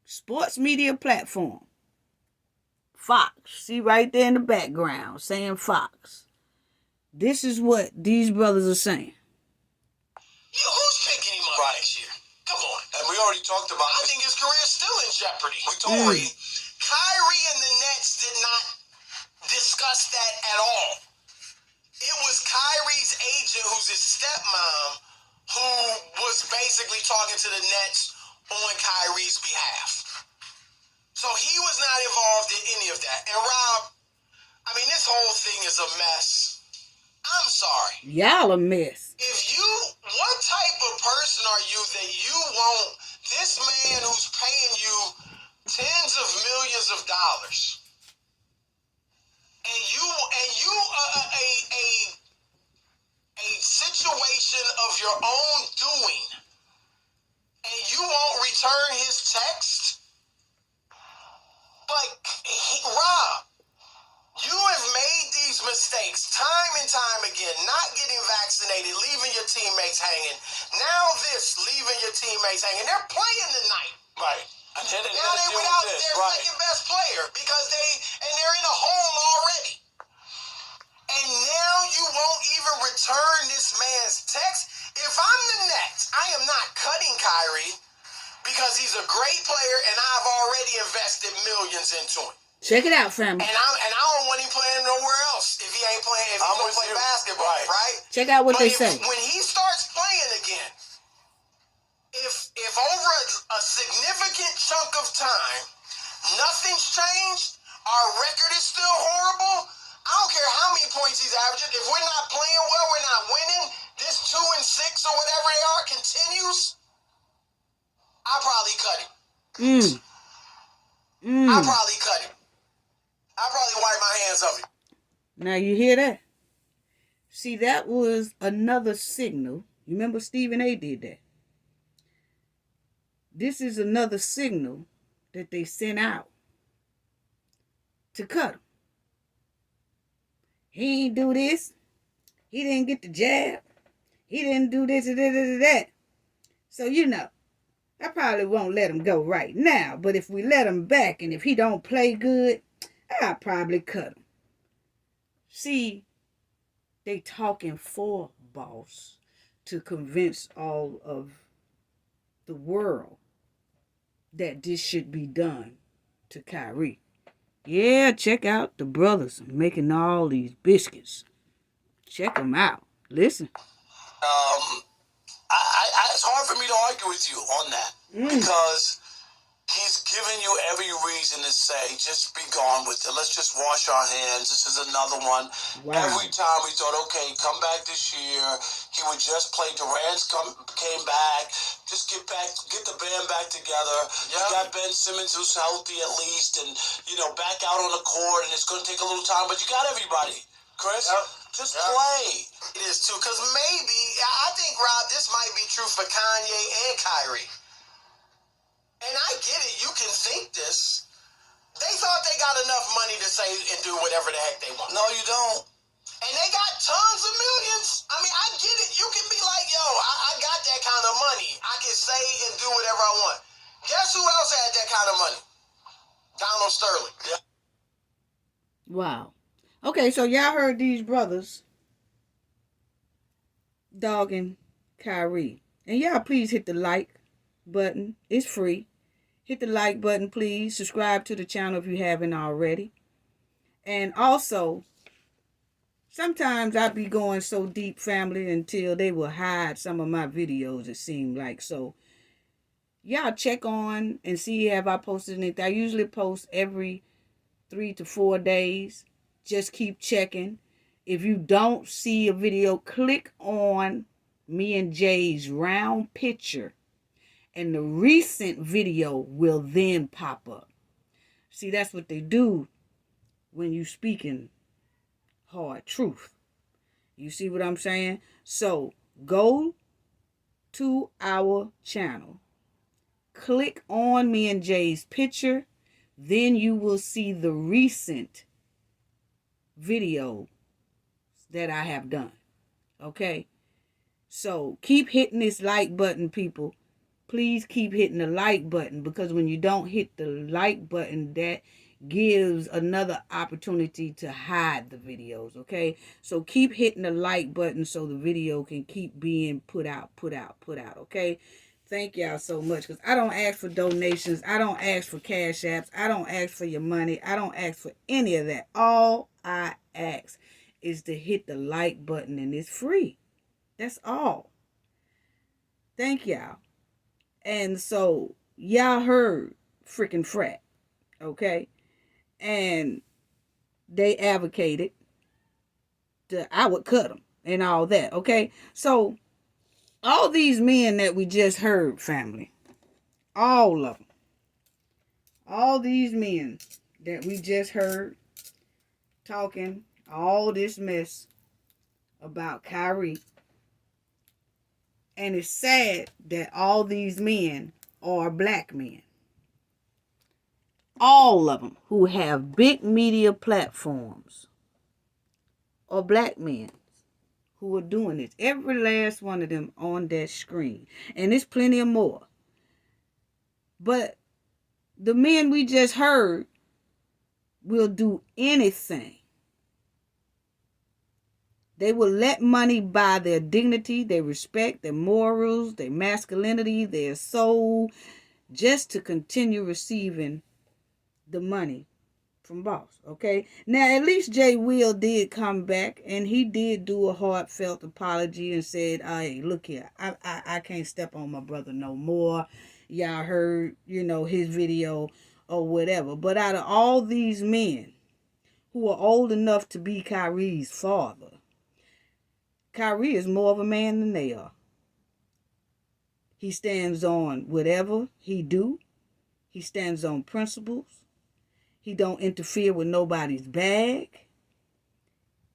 sports media platform. Fox. See right there in the background saying Fox. This is what these brothers are saying. Who's picking him up next year? Come on. And we already talked about I think his career is still in jeopardy. We told Reed. Kyrie and the Nets did not discuss that at all. It was Kyrie's agent, who's his stepmom, who was basically talking to the Nets on Kyrie's behalf. So he was not involved in any of that. And Rob, I mean, this whole thing is a mess. I'm sorry. Y'all a mess. What type of person are you that you want this man who's paying you tens of millions of dollars, and you a situation of your own doing, and you won't return his text? But Rob, you have made these mistakes time and time again, not getting vaccinated, leaving your teammates teammates hanging. They're playing tonight. Right. And then Now they without their second best player because they're in a hole already. And now you won't even return this man's text. If I'm the Nets, I am not cutting Kyrie because he's a great player and I've already invested millions into him. Check it out, family. And I don't want him playing nowhere else if he ain't playing. If he's gonna play basketball, right? Check out what they say. When he starts playing again, if over a significant chunk of time nothing's changed, our record is still horrible. I don't care how many points he's averaging. If we're not playing well, we're not winning. This 2-6 or whatever they are continues. I'll probably cut him. I'll probably cut him. I'll probably wipe my hands of it. Now you hear that? See, that was another signal. You remember Stephen A. did that? This is another signal that they sent out to cut him. He ain't do this. He didn't get the jab. He didn't do this and that. So, I probably won't let him go right now. But if we let him back and if he don't play good, I'll probably cut him. See, they talking for boss to convince all of the world that this should be done to Kyrie. Yeah, check out the brothers making all these biscuits. Check them out. Listen. It's hard for me to argue with you on that because he's giving you every reason to say, just be gone with it. Let's just wash our hands. This is another one. Wow. Every time we thought, okay, come back this year. He would just play. Durant came back. Just get the band back together. Yep. You got Ben Simmons who's healthy at least and, back out on the court. And it's going to take a little time, but you got everybody. Chris? Yep. Just play. It is too, because maybe, I think, Rob, this might be true for Kanye and Kyrie. And I get it, you can think this. They thought they got enough money to say and do whatever the heck they want. No, you don't. And they got tons of millions. I mean, I get it. You can be like, yo, I got that kind of money. I can say and do whatever I want. Guess who else had that kind of money? Donald Sterling. Yeah. Wow. Okay, so y'all heard these brothers dogging Kyrie. And y'all please hit the like button. It's free. Hit the like button, please. Subscribe to the channel if you haven't already. And also, sometimes I be going so deep, family, until they will hide some of my videos, it seemed like. So, y'all check on and see have I posted anything. I usually post every 3 to 4 days. Just keep checking. If you don't see a video, click on me and Jay's round picture. And the recent video will then pop up. See, that's what they do when you speaking hard truth. You see what I'm saying? So, go to our channel. Click on me and Jay's picture. Then you will see the recent video that I have done. Okay? So, keep hitting this like button, people. Please keep hitting the like button, because when you don't hit the like button, that gives another opportunity to hide the videos, okay? So keep hitting the like button so the video can keep being put out, okay? Thank y'all so much, because I don't ask for donations. I don't ask for cash apps. I don't ask for your money. I don't ask for any of that. All I ask is to hit the like button, and it's free. That's all. Thank y'all. And so, y'all heard freaking frat, okay? And they advocated that I would cut them and all that, okay? So, all these men that we just heard, family, all of them, all these men that we just heard talking all this mess about Kyrie. And it's sad that all these men are black men. All of them who have big media platforms are black men who are doing this. Every last one of them on that screen. And there's plenty of more. But the men we just heard will do anything. They will let money buy their dignity, their respect, their morals, their masculinity, their soul, just to continue receiving the money from boss. Okay, now at least Jay Will did come back, and he did do a heartfelt apology and said, hey, look here, I can't step on my brother no more. Y'all heard, his video or whatever. But out of all these men who are old enough to be Kyrie's father, Kyrie is more of a man than they are. He stands on whatever he do. He stands on principles. He don't interfere with nobody's bag.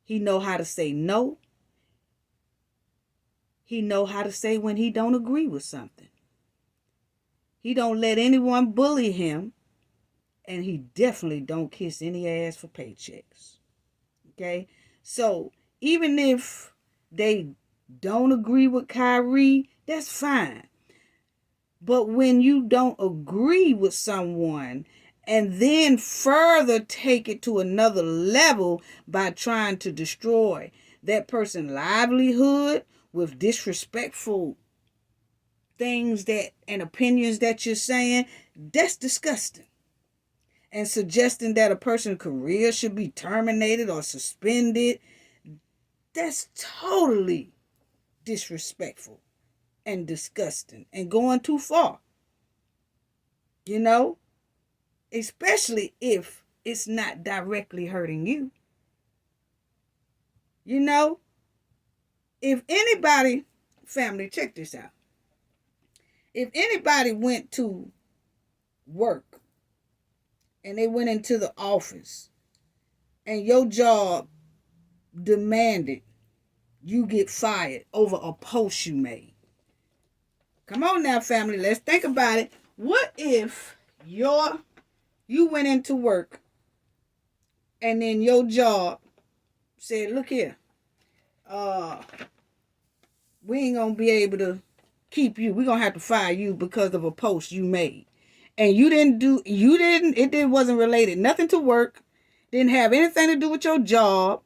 He know how to say no. He know how to say when he don't agree with something. He don't let anyone bully him. And he definitely don't kiss any ass for paychecks. Okay? So, even if they don't agree with Kyrie, that's fine. But when you don't agree with someone and then further take it to another level by trying to destroy that person's livelihood with disrespectful things and opinions that you're saying, that's disgusting. And suggesting that a person's career should be terminated or suspended, that's totally disrespectful and disgusting and going too far. Especially if it's not directly hurting you. If anybody, family, check this out. If anybody went to work and they went into the office and your job demanded you get fired over a post you made. Come on now, family, let's think about it. What if you went into work and then your job said, look here, we ain't gonna be able to keep you. We're gonna have to fire you because of a post you made. And it wasn't related nothing to work, didn't have anything to do with your job,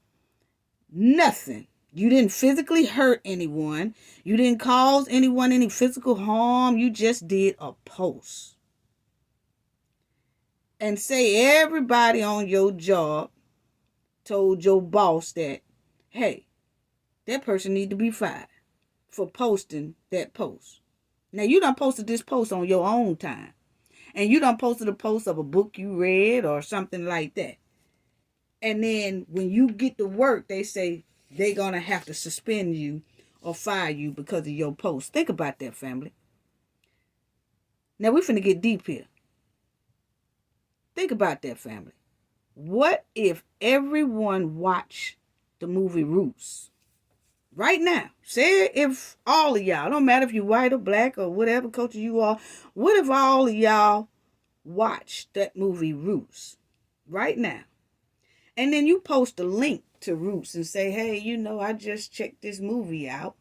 nothing. You didn't physically hurt anyone. You didn't cause anyone any physical harm. You just did a post. And say everybody on your job told your boss that, hey, that person need to be fired for posting that post. Now, you done posted this post on your own time. And you done posted a post of a book you read or something like that. And then when you get to work, they say they're going to have to suspend you or fire you because of your post. Think about that, family. Now, we're finna get deep here. Think about that, family. What if everyone watched the movie Roots? Right now. Say if all of y'all, don't matter if you're white or black or whatever culture you are, what if all of y'all watched that movie Roots right now? And then you post a link to Roots and say, hey, I just checked this movie out.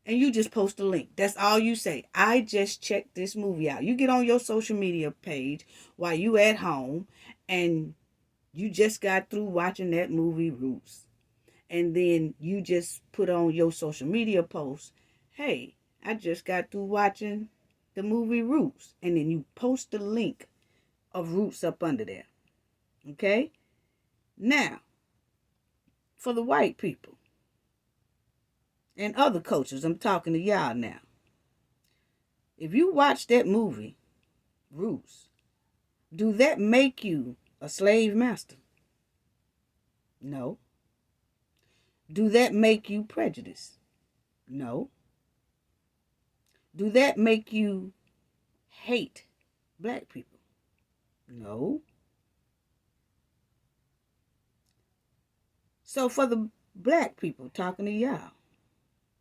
And you just post a link. That's all you say. I just checked this movie out. You get on your social media page while you at home and you just got through watching that movie Roots. And then you just put on your social media post, hey, I just got through watching the movie Roots. And then you post the link of Roots up under there. Okay? Now, for the white people and other cultures, I'm talking to y'all now. If you watch that movie, Roots, do that make you a slave master? No. Do that make you prejudiced? No. Do that make you hate black people? No. So for the black people, talking to y'all,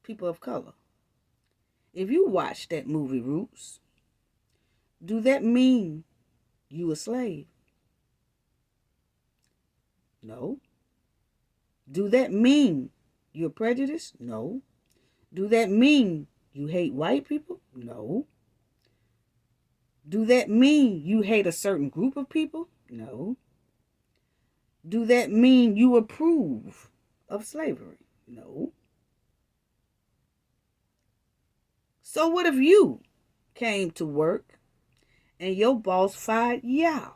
people of color, if you watch that movie Roots, do that mean you a slave? No. Do that mean you're prejudiced? No. Do that mean you hate white people? No. Do that mean you hate a certain group of people? No. Do that mean you approve of slavery? No. So what if you came to work and your boss fired y'all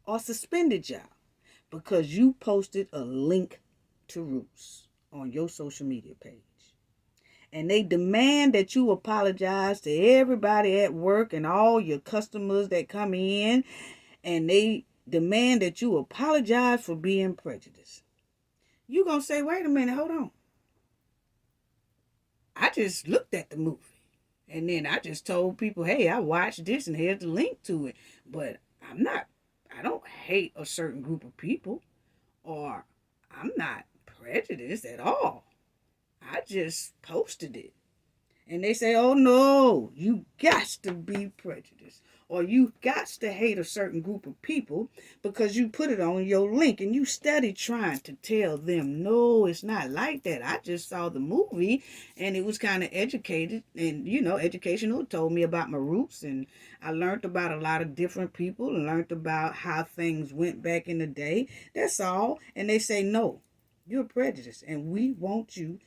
or suspended y'all because you posted a link to Roots on your social media page? And they demand that you apologize to everybody at work and all your customers that come in, and they demand that you apologize for being prejudiced. You gonna say, wait a minute, hold on. I just looked at the movie. And then I just told people, hey, I watched this and here's the link to it. But I don't hate a certain group of people, or I'm not prejudiced at all. I just posted it. And they say, oh no, you got to be prejudiced. Or you got to hate a certain group of people because you put it on your link and you study trying to tell them, no, it's not like that. I just saw the movie and it was kind of educated and, educational. It told me about my roots, and I learned about a lot of different people and learned about how things went back in the day. That's all. And they say, no, you're prejudiced, and we want you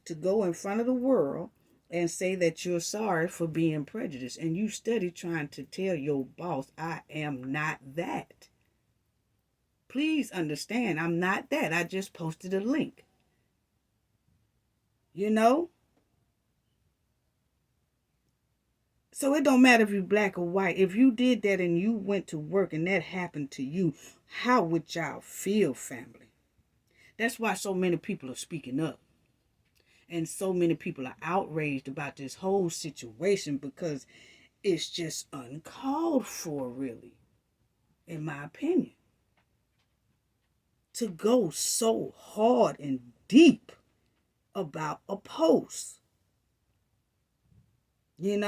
to go in front of the world and say that you're sorry for being prejudiced. And you study trying to tell your boss, I am not that. Please understand, I'm not that. I just posted a link. So it don't matter if you're black or white. If you did that and you went to work and that happened to you, how would y'all feel, family? That's why so many people are speaking up. And so many people are outraged about this whole situation because it's just uncalled for, really, in my opinion. To go so hard and deep about a post. That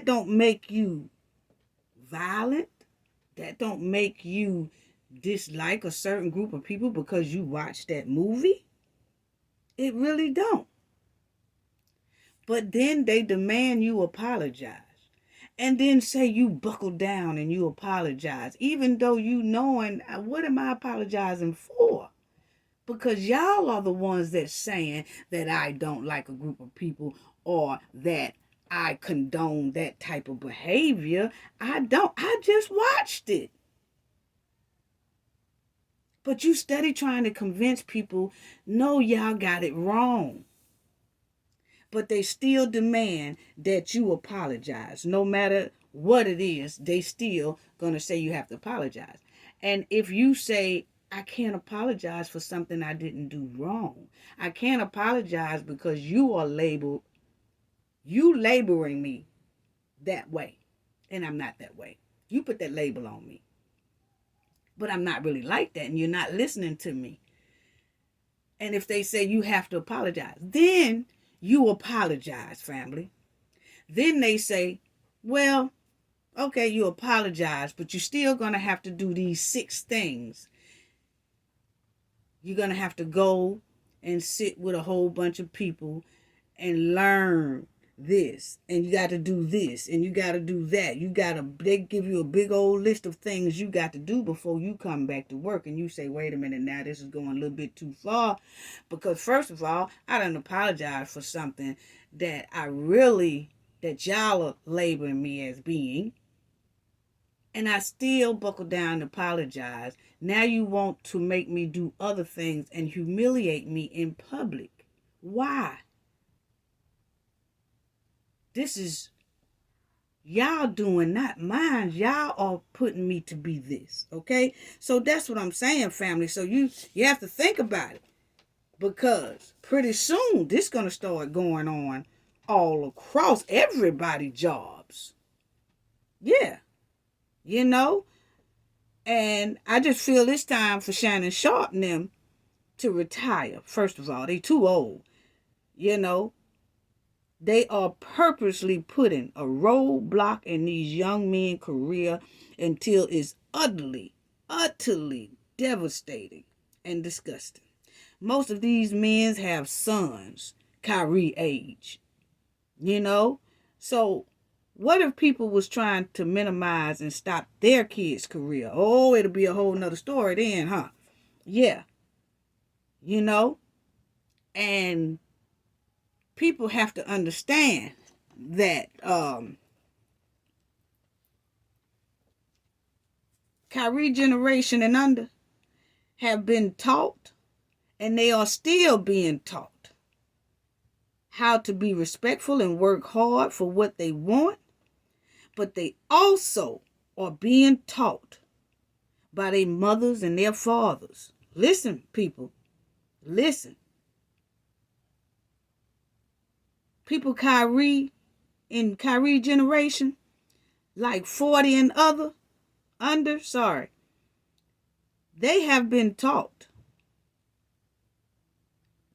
don't make you violent. That don't make you dislike a certain group of people because you watched that movie. It really don't. But then they demand you apologize. And then say you buckle down and you apologize. Even though you knowing, what am I apologizing for? Because y'all are the ones that's saying that I don't like a group of people or that I condone that type of behavior. I don't. I just watched it. But you steady trying to convince people, no, y'all got it wrong. But they still demand that you apologize. No matter what it is, they still going to say you have to apologize. And if you say, I can't apologize for something I didn't do wrong. I can't apologize because you are labeling me that way. And I'm not that way. You put that label on me. But I'm not really like that, and you're not listening to me. And if they say you have to apologize, then you apologize, family. Then they say, well, okay, you apologize, but you're still going to have to do these 6 things. You're going to have to go and sit with a whole bunch of people and learn this, and you got to do this, and you got to do that. They give you a big old list of things you got to do before you come back to work. And you say, wait a minute, now this is going a little bit too far, because first of all, I done apologize for something that that y'all are labeling me as being, and I still buckle down and apologize. Now you want to make me do other things and humiliate me in public. Why? This is y'all doing, not mine. Y'all are putting me to be this, okay? So that's what I'm saying, family. So you have to think about it, because pretty soon this going to start going on all across everybody's jobs. Yeah, and I just feel it's time for Shannon Sharp and them to retire. First of all, they too old. They are purposely putting a roadblock in these young men's career until it's utterly devastating and disgusting. Most of these men have sons Kyrie age, So What if people was trying to minimize and stop their kids' career? Oh, it'll be a whole nother story then, huh? Yeah, you know, and people have to understand that Kyrie generation and under have been taught, and they are still being taught how to be respectful and work hard for what they want, but they also are being taught by their mothers and their fathers. Listen, people, listen. People Kyrie in Kyrie generation, like 40 and under, they have been taught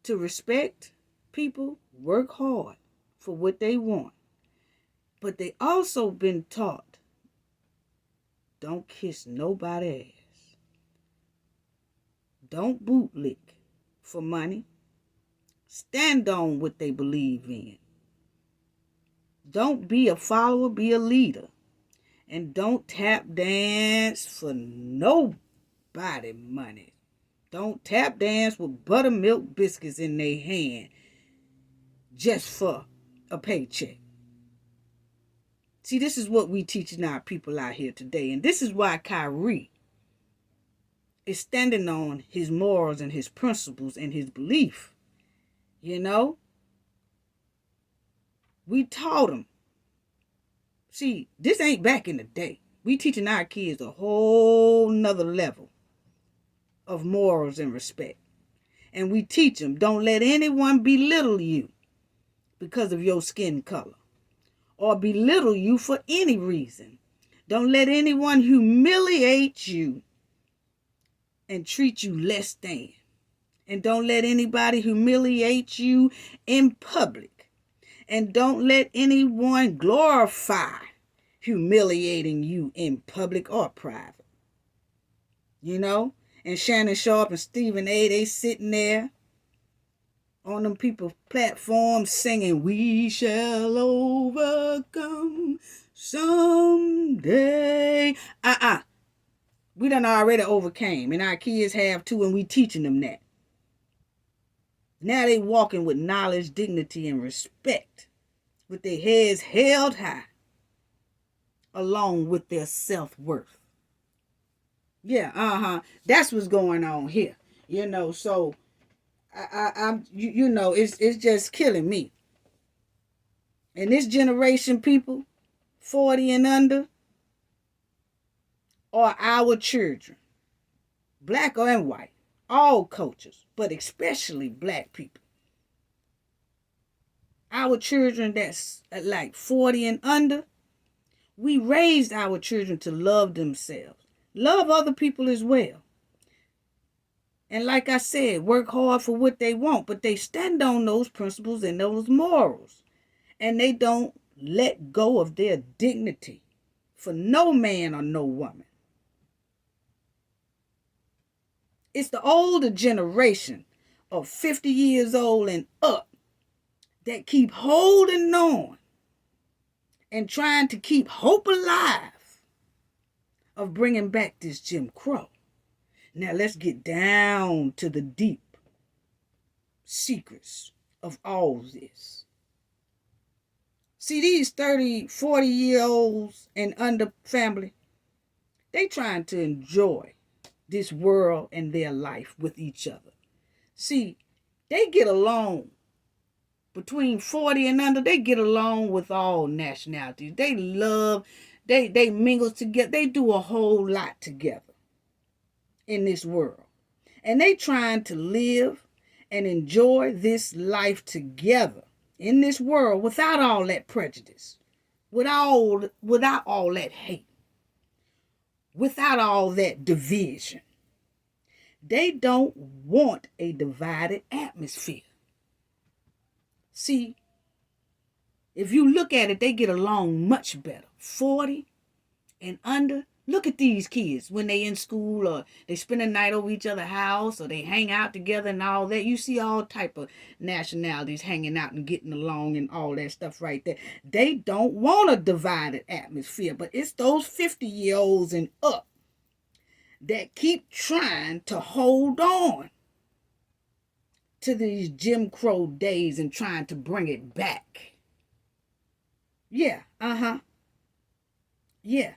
to respect people, work hard for what they want. But they also been taught, don't kiss nobody ass. Don't bootlick for money. Stand on what they believe in. Don't be a follower, be a leader. And don't tap dance for nobody money. Don't tap dance with buttermilk biscuits in their hand just for a paycheck. See, this is what we teaching our people out here today. And this is why Kyrie is standing on his morals and his principles and his belief. You know? We taught him. See, this ain't back in the day. We teaching our kids a whole nother level of morals and respect. And we teach them, don't let anyone belittle you because of your skin color or belittle you for any reason. Don't let anyone humiliate you and treat you less than. And don't let anybody humiliate you in public. And don't let anyone glorify humiliating you in public or private. You know? And Shannon Sharp and Stephen A., they sitting there on them people's platforms singing, we shall overcome someday. We done already overcame, and our kids have too, and we teaching them that. Now they walking with knowledge, dignity, and respect, with their heads held high, along with their self-worth. Yeah, that's what's going on here. You know, so it's just killing me. And this generation, people, 40 and under, are our children, black and white, all cultures, but especially black people. Our children that's like 40 and under, we raised our children to love themselves, love other people as well. And like I said, work hard for what they want, but they stand on those principles and those morals. And they don't let go of their dignity for no man or no woman. It's the older generation of 50 years old and up that keep holding on and trying to keep hope alive of bringing back this Jim Crow. Now let's get down to the deep secrets of all this. See, these 30, 40-year-olds and under family, they trying to enjoy this world and their life with each other. See, they get along between 40 and under, they get along with all nationalities. They love, they mingle together. They do a whole lot together in this world. And they trying to live and enjoy this life together in this world without all that prejudice, without all that hate, without all that division. They don't want a divided atmosphere. See, if you look at it, they get along much better. 40 and under, Look at these kids when they in school or they spend a night over each other's house or they hang out together and all that. You see all type of nationalities hanging out and getting along and all that stuff right there. They don't want a divided atmosphere, but it's those 50-year-olds and up that keep trying to hold on to these Jim Crow days and trying to bring it back. Yeah, yeah.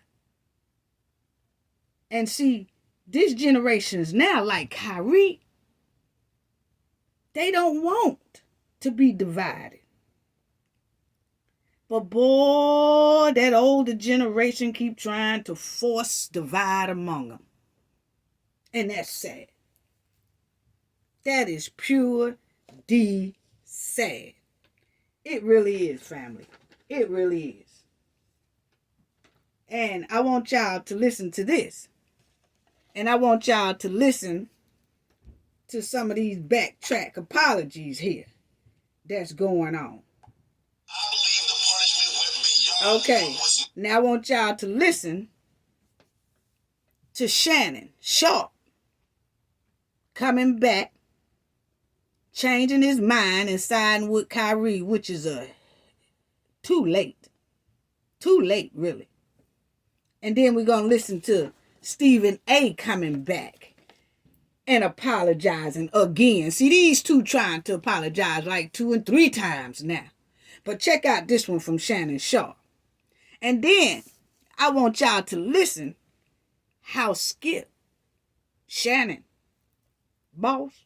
And see, this generation's now like Kyrie. They don't want to be divided. But boy, that older generation keep trying to force divide among them. And that's sad. That is pure D sad. It really is, family. It really is. And I want y'all to listen to this. And I want y'all to listen to some of these backtrack apologies here that's going on. I believe the punishment went beyond. Okay, now I want y'all to listen to Shannon Sharp coming back, changing his mind and siding with Kyrie, which is too late. Too late, really. And then we're going to listen to Stephen A. coming back and apologizing again. See, these two trying to apologize like 2 and 3 times now. But check out this one from Shannon Sharp. And then I want y'all to listen how Skip, Shannon, boss,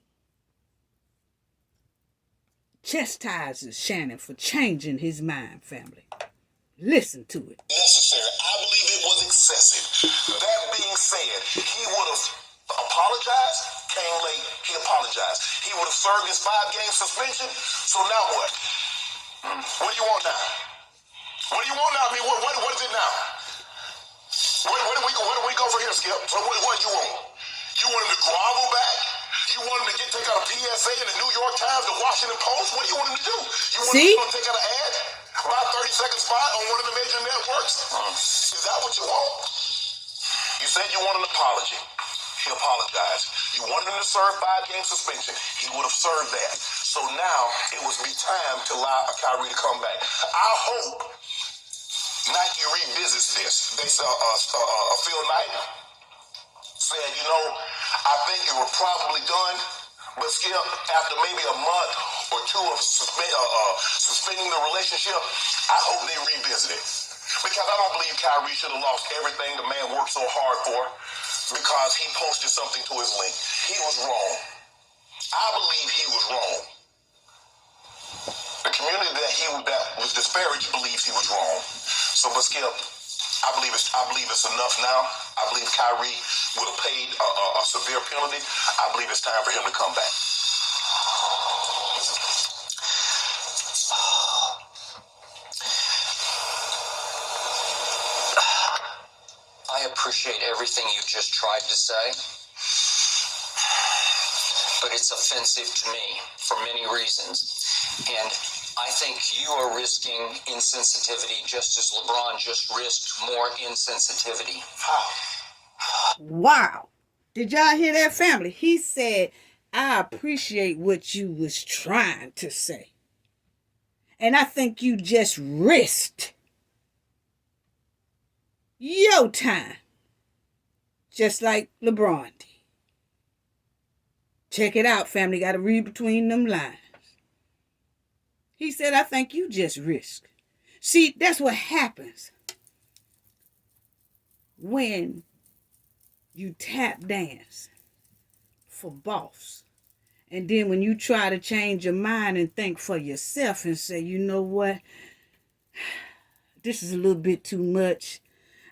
chastises Shannon for changing his mind, family. Listen to it. Necessary. I believe it was excessive. That being said, he would have apologized, came late, he apologized. He would have served his 5-game suspension. So now what? What do you want now? What do you want now? I mean, what is it now? Where do we go from here, Skip? So what do you want? You want him to grovel back? You want him to take out a PSA in the New York Times, the Washington Post? What do you want him to do? You want him to take out an ad? About 30-second spot on one of the major networks? Is that what you want? You said you want an apology. He apologized. You wanted him to serve 5-game suspension. He would have served that. So now it was be time to allow Kyrie to come back. I hope Nike revisits this. They saw Phil Knight said, I think you were probably done, but Skip, after maybe a month or 2 of suspending the relationship, I hope they revisit it. Because I don't believe Kyrie should have lost everything the man worked so hard for because he posted something to his link. He was wrong. I believe he was wrong. The community that was disparaged believes he was wrong. So, but Skip, I believe it's enough now. I believe Kyrie would have paid a severe penalty. I believe it's time for him to come back. I appreciate everything you just tried to say, but it's offensive to me for many reasons. And I think you are risking insensitivity just as LeBron just risked more insensitivity. Wow. Did y'all hear that, family? He said, I appreciate what you was trying to say. And I think you just risked your time. Just like LeBron did. Check it out, family. Got to read between them lines. He said, I think you just risked. See, that's what happens when you tap dance for boss. And then when you try to change your mind and think for yourself and say, you know what? This is a little bit too much.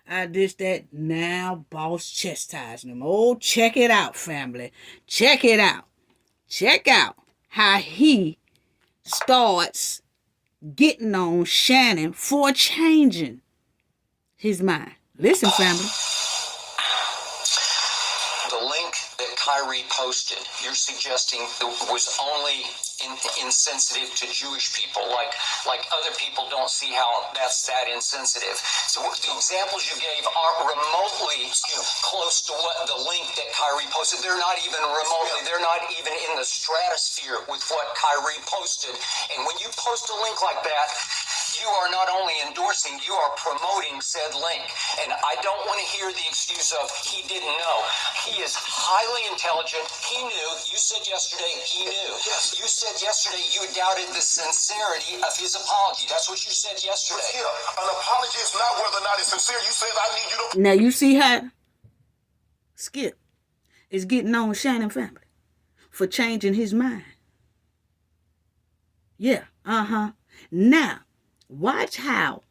That. Now boss chastising him. Oh, check it out, family. Check it out. Check out how he starts getting on Shannon for changing his mind. Listen, family. The link that Kyrie posted, you're suggesting it was only insensitive to Jewish people, like other people don't see how that's that insensitive. So the examples you gave aren't remotely close to what the link that Kyrie posted. They're not even remotely, they're not even in the stratosphere with what Kyrie posted. And when you post a link like that, you are not only endorsing, you are promoting said link. And I don't want to hear the excuse of he didn't know. He is highly intelligent. He knew. You said yesterday he knew. Yes. You said yesterday you doubted the sincerity of his apology. That's what you said yesterday. Yeah, an apology is not whether or not it's sincere. You said I need you to... Now you see how Skip is getting on Shannon family for changing his mind. Yeah, Now, watch how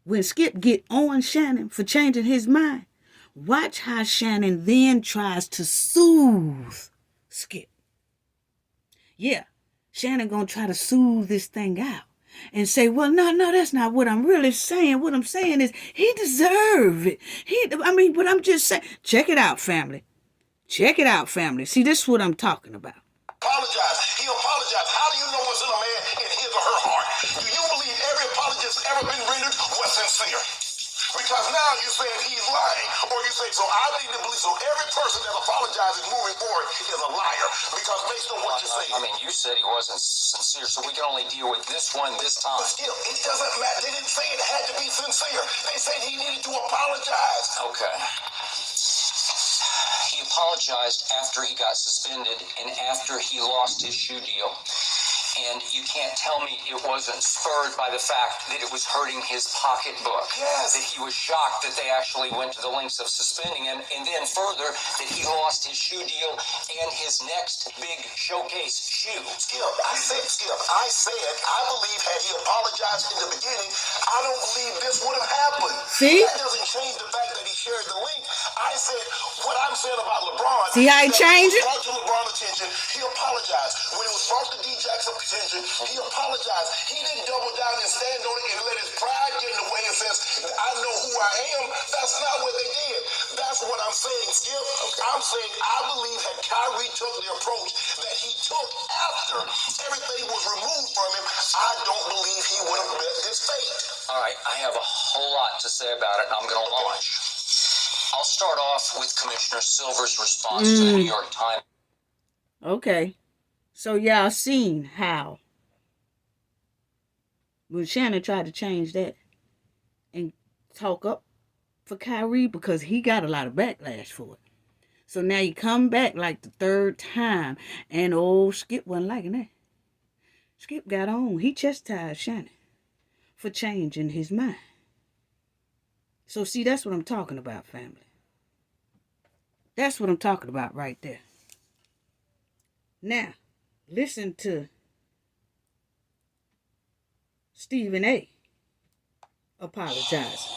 when Skip get on Shannon for changing his mind, watch how Shannon then tries to soothe Skip. Yeah, Shannon gonna try to soothe this thing out and say, well, no, that's not what I'm really saying. What I'm saying is he deserved it. But I'm just saying, check it out, family. Check it out, family. See, this is what I'm talking about. Apologize. He apologized. How do you know what's in a man in his or her heart? Do you believe every apology that's ever been rendered was sincere? Because now you're saying he's lying. Or you say, so I need to believe, so every person that apologizes moving forward is a liar. Because based on what you're saying. I mean, you said he wasn't sincere, so we can only deal with this one this time. But still, it doesn't matter. They didn't say it had to be sincere. They said he needed to apologize. Okay. He apologized after he got suspended and after he lost his shoe deal. And you can't tell me it wasn't spurred by the fact that it was hurting his pocketbook. Yes. That he was shocked that they actually went to the lengths of suspending him. And then further, that he lost his shoe deal and his next big showcase shoe. Skip, I believe had he apologized in the beginning, I don't believe this would have happened. See? That doesn't change the fact that he shared the link. I said, what I'm saying about LeBron. See how he changed it? Brought to LeBron's attention, he apologized. When it was brought to D. Jackson's attention, he apologized. He didn't double down and stand on it and let his pride get in the way and says, I know who I am. That's not what they did. That's what I'm saying, Skip. Okay. I'm saying I believe that Kyrie took the approach that he took after everything was removed from him, I don't believe he would have met his fate. All right, I have a whole lot to say about it, and I'm going to launch. I'll start off with Commissioner Silver's response to the New York Times. Okay. So y'all seen how when Shannon tried to change that and talk up for Kyrie because he got a lot of backlash for it. So now you come back like the third time and old Skip wasn't liking that. Skip got on. He chastised Shannon for changing his mind. So see, that's what I'm talking about, family. That's what I'm talking about right there. Now, listen to Stephen A. apologizing.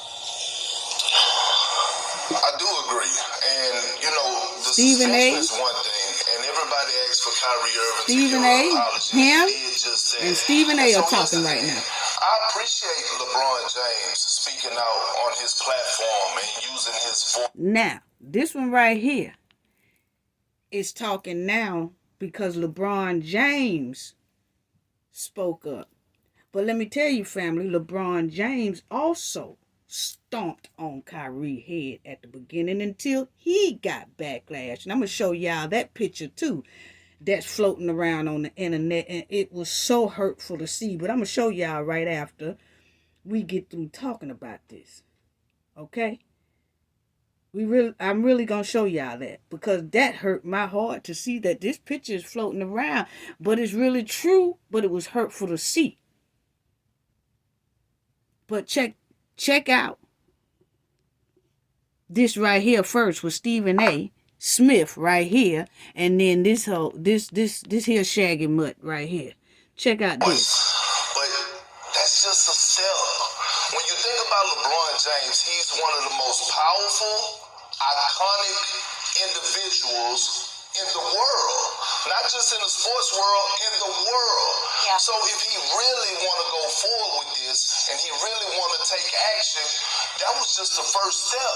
I do agree. And, you know, the Stephen A. is one thing, and everybody asks for Kyrie Irving Stephen to give A. apology. Him He did just that. and Stephen A. are So talking listen, right now. I appreciate LeBron James speaking out on his platform and using his voice. Now, this one right here is talking now because LeBron James spoke up. But let me tell you, family, LeBron James also stomped on Kyrie's head at the beginning until he got backlash. And I'm going to show y'all that picture too that's floating around on the internet. And it was so hurtful to see. But I'm going to show y'all right after we get through talking about this. Okay? I'm really going to show y'all that. Because that hurt my heart to see that this picture is floating around. But it's really true. But it was hurtful to see. But check out this right here first with Stephen A. Smith right here, and then this here Shaggy Mutt right here. Check out this. But that's just a step. When you think about LeBron James, he's one of the most powerful, iconic individuals in the world. Not just in the sports world, in the world. Yeah. So if he really want to go forward with this, and he really want to take action, that was just the first step.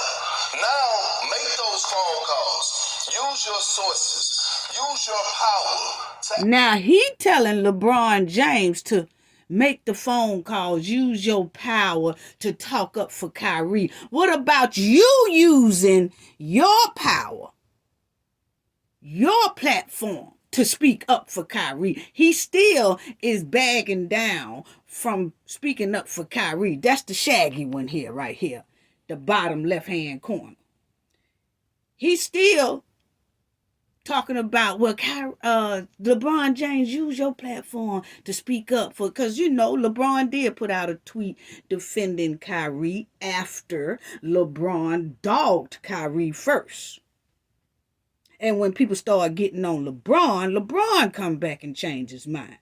Now, make those phone calls. Use your sources. Use your power. Now he telling LeBron James to make the phone calls, use your power to talk up for Kyrie. What about you using your power, your platform to speak up for Kyrie? He still is bagging down from speaking up for Kyrie. That's the shaggy one here, right here, the bottom left-hand corner. He's still talking about, well, LeBron James, use your platform to speak up for, because LeBron did put out a tweet defending Kyrie after LeBron dogged Kyrie first. And when people start getting on LeBron come back and change his mind.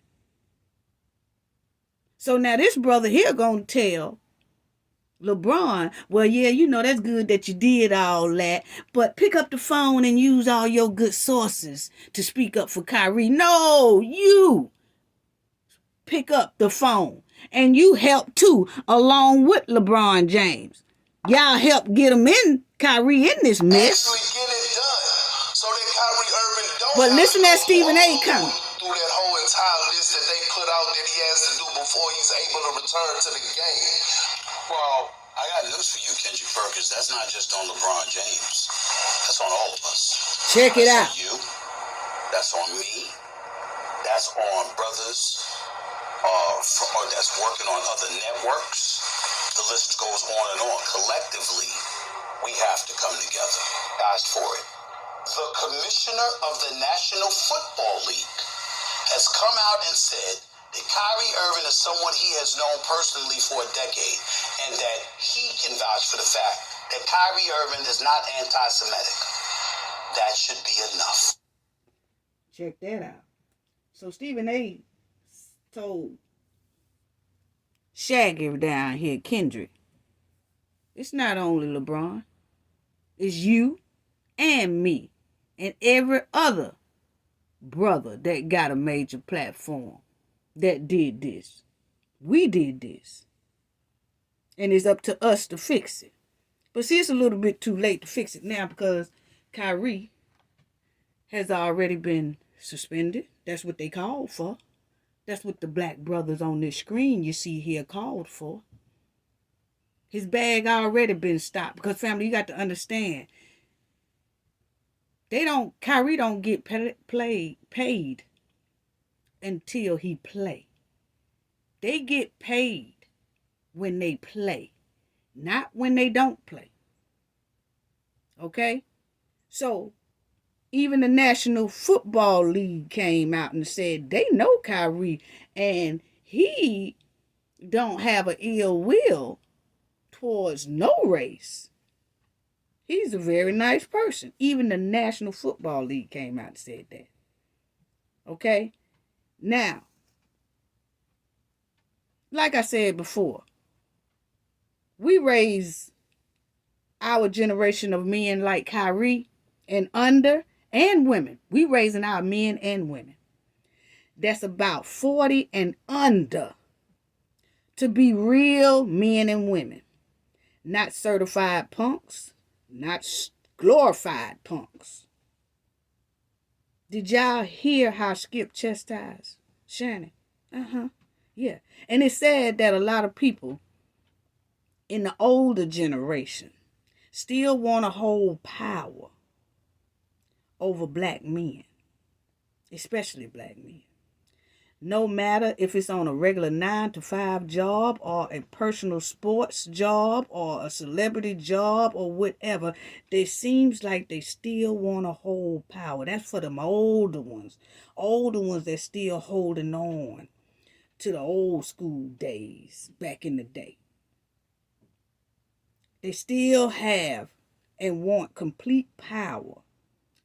So now this brother here gonna tell LeBron, well, yeah, that's good that you did all that, but pick up the phone and use all your good sources to speak up for Kyrie. No, you pick up the phone and you help too, along with LeBron James. Y'all help get him in, Kyrie, in this mess. Actually get it done so that Kyrie Irving don't. But listen to Stephen A. coming through that whole entire list that they put out that he has to do before he's able to return to the game. Well, I got news for you, Kendrick Perkins. That's not just on LeBron James. That's on all of us. Check it out. That's on you. That's on me. That's on brothers that's working on other networks. The list goes on and on. Collectively, we have to come together. Ask for it. The commissioner of the National Football League has come out and said that Kyrie Irving is someone he has known personally for a decade, and that he can vouch for the fact that Kyrie Irving is not anti-Semitic. That should be enough. Check that out. So Stephen A. told Shaggy down here, Kendrick, it's not only LeBron, it's you and me and every other brother that got a major platform that did this. We did this. And it's up to us to fix it. But see, it's a little bit too late to fix it now because Kyrie has already been suspended. That's what they called for. That's what the black brothers on this screen you see here called for. His bag already been stopped. Because family, you got to understand, Kyrie don't get paid until he play. They get paid when they play, not when they don't play. Okay? So, even the National Football League came out and said they know Kyrie and he don't have an ill will towards no race. He's a very nice person. Even the National Football League came out and said that. Okay? Now, like I said before, we raise our generation of men like Kyrie and under, and women. We raising our men and women that's about 40 and under to be real men and women. Not certified punks, not glorified punks. Did y'all hear how Skip chastised Shannon? Yeah. And it's sad that a lot of people in the older generation still want to hold power over black men, especially black men. No matter if it's on a regular 9-to-5 job or a personal sports job or a celebrity job or whatever, it seems like they still want to hold power. That's for them older ones that's still holding on to the old school days back in the day. They still have and want complete power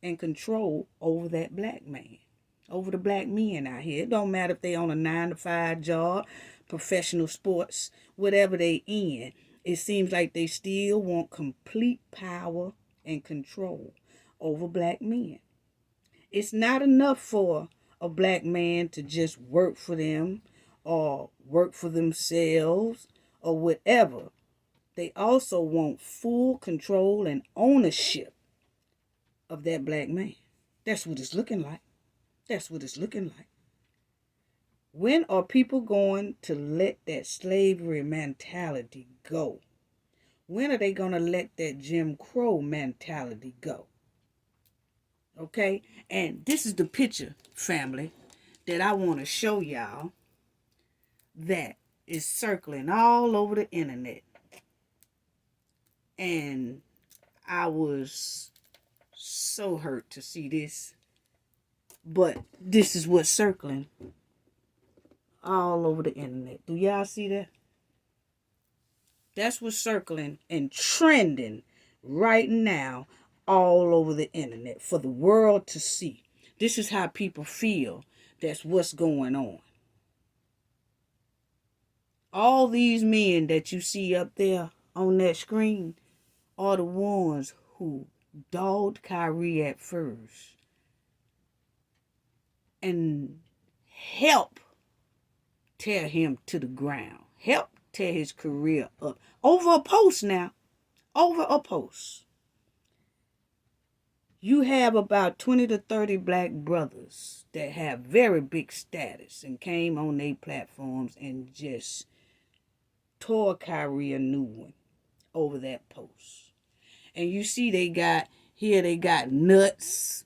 and control over that black man, over the black men out here. It don't matter if they on a 9-to-5 job, professional sports, whatever they in. It seems like they still want complete power and control over black men. It's not enough for a black man to just work for them or work for themselves or whatever. They also want full control and ownership of that black man. That's what it's looking like. That's what it's looking like. When are people going to let that slavery mentality go? When are they going to let that Jim Crow mentality go? Okay? And this is the picture, family, that I want to show y'all that is circling all over the internet. And I was so hurt to see this. But this is what's circling all over the internet. Do y'all see that? That's what's circling and trending right now all over the internet for the world to see. This is how people feel. That's what's going on. All these men that you see up there on that screen are the ones who dogged Kyrie at first and help tear him to the ground. Help tear his career up. Over a post now. Over a post. You have about 20 to 30 black brothers that have very big status and came on their platforms and just tore Kyrie a new one over that post. And you see they got nuts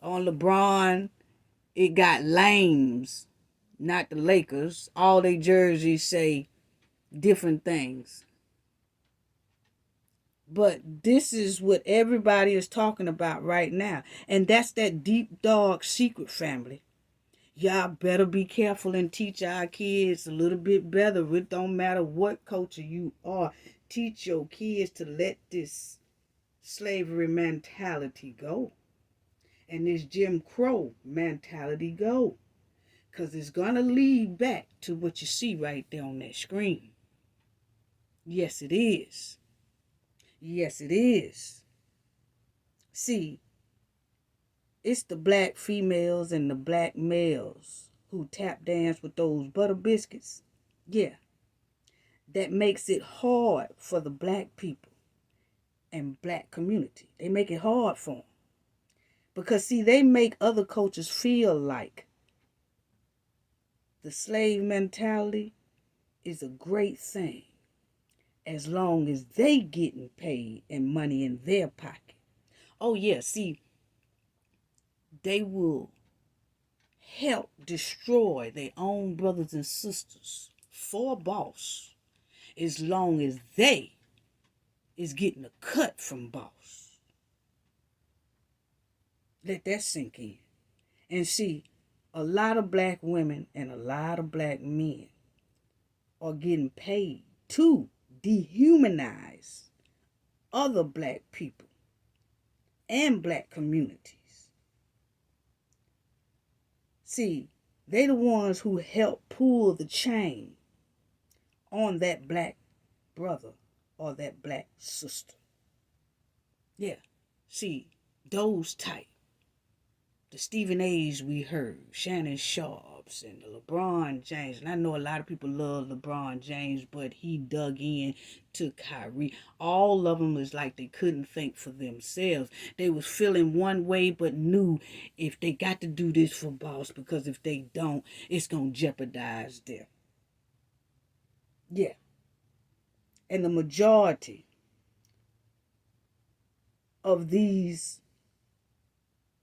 on LeBron. It got lames, not the Lakers. All they jerseys say different things. But this is what everybody is talking about right now. And that's that deep, dark secret, family. Y'all better be careful and teach our kids a little bit better. It don't matter what culture you are. Teach your kids to let this slavery mentality go. And this Jim Crow mentality go. Because it's going to lead back to what you see right there on that screen. Yes, it is. Yes, it is. See, it's the black females and the black males who tap dance with those butter biscuits. Yeah. That makes it hard for the black people and black community. They make it hard for them. Because, see, they make other cultures feel like the slave mentality is a great thing as long as they getting paid and money in their pocket. Oh, yeah, see, they will help destroy their own brothers and sisters for a boss as long as they is getting a cut from boss. Let that sink in. And see, a lot of black women and a lot of black men are getting paid to dehumanize other black people and black communities. See, they the ones who help pull the chain on that black brother or that black sister. Yeah, see, those type. The Stephen A's we heard, Shannon Sharps, and the LeBron James. And I know a lot of people love LeBron James, but he dug in to Kyrie. All of them was like they couldn't think for themselves. They was feeling one way, but knew if they got to do this for boss, because if they don't, it's going to jeopardize them. Yeah. And the majority of these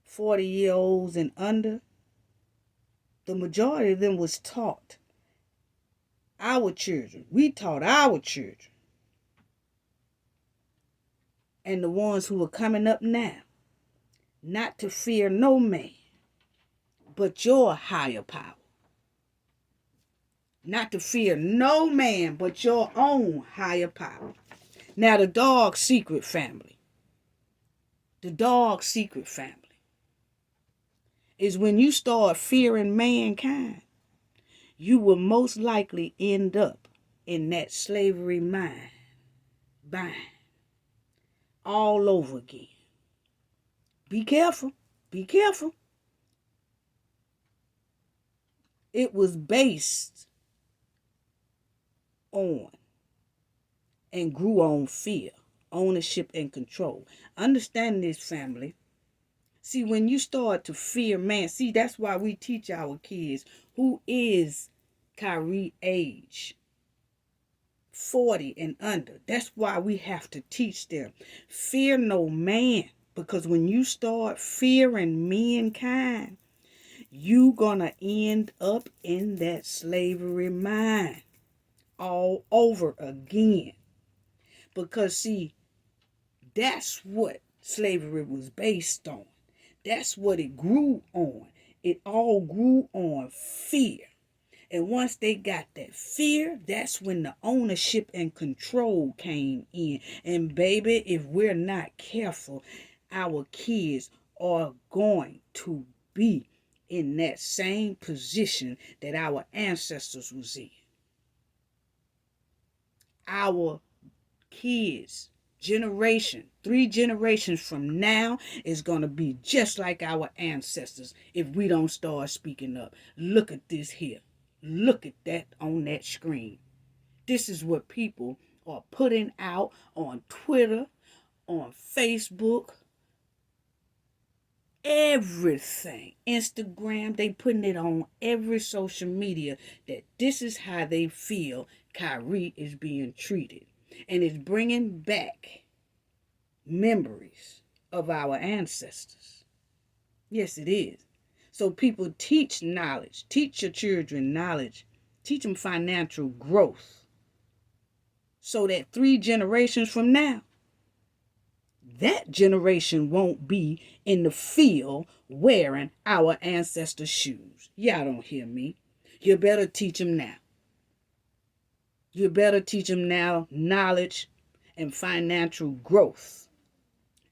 40-year-olds and under, the majority of them was taught. Our children. We taught our children. And the ones who are coming up now, not to fear no man, but your higher power. Not to fear no man, but your own higher power. Now, the dog secret family. The dog secret family is when you start fearing mankind, you will most likely end up in that slavery mind, bind, all over again. Be careful. Be careful. It was based on and grew on fear, ownership, and control. Understand this, family. See, when you start to fear man, see, that's why we teach our kids who is Kyrie age, 40 and under. That's why we have to teach them. Fear no man. Because when you start fearing mankind, you gonna end up in that slavery mind all over again. Because see, that's what slavery was based on. That's what it grew on. It all grew on fear. And once they got that fear, that's when the ownership and control came in. And baby, if we're not careful, our kids are going to be in that same position that our ancestors was in. Our kids, generation, 3 generations from now, is going to be just like our ancestors if we don't start speaking up. Look at this here. Look at that on that screen. This is what people are putting out on Twitter, on Facebook, everything. Instagram, they putting it on every social media that this is how they feel Kyrie is being treated. And it's bringing back memories of our ancestors. Yes, it is. So people teach knowledge. Teach your children knowledge. Teach them financial growth. So that 3 generations from now, that generation won't be in the field wearing our ancestors' shoes. Y'all don't hear me. You better teach them now. You better teach them now knowledge and financial growth.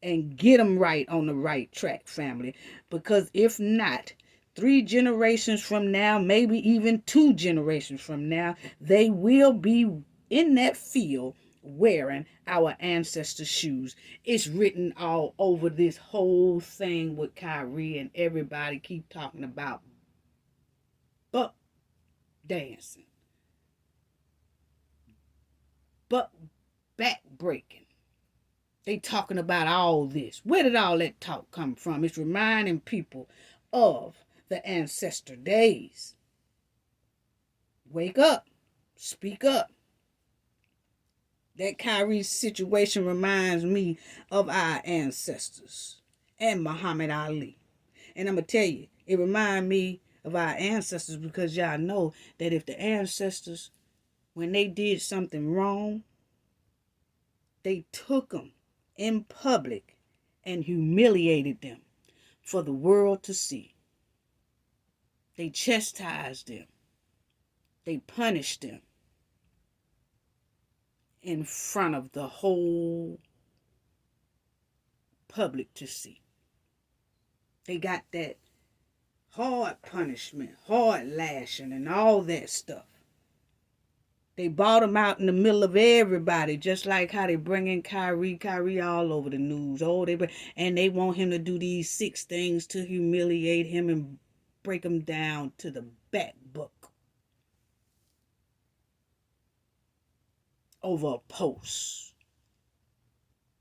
And get them right on the right track, family. Because if not, 3 generations from now, maybe even 2 generations from now, they will be in that field wearing our ancestors' shoes. It's written all over this whole thing with Kyrie, and everybody keep talking about buck dancing, buck back breaking. They talking about all this. Where did all that talk come from? It's reminding people of the ancestor days. Wake up. Speak up. That Kyrie situation reminds me of our ancestors and Muhammad Ali. And I'm going to tell you, it reminds me of our ancestors because y'all know that if the ancestors, when they did something wrong, they took them in public and humiliated them for the world to see. They chastised them. They punished them in front of the whole public to see. They got that hard punishment, hard lashing, and all that stuff. They bought him out in the middle of everybody, just like how they bring in Kyrie all over the news. And they want him to do these 6 things to humiliate him and break him down to the back book over a post.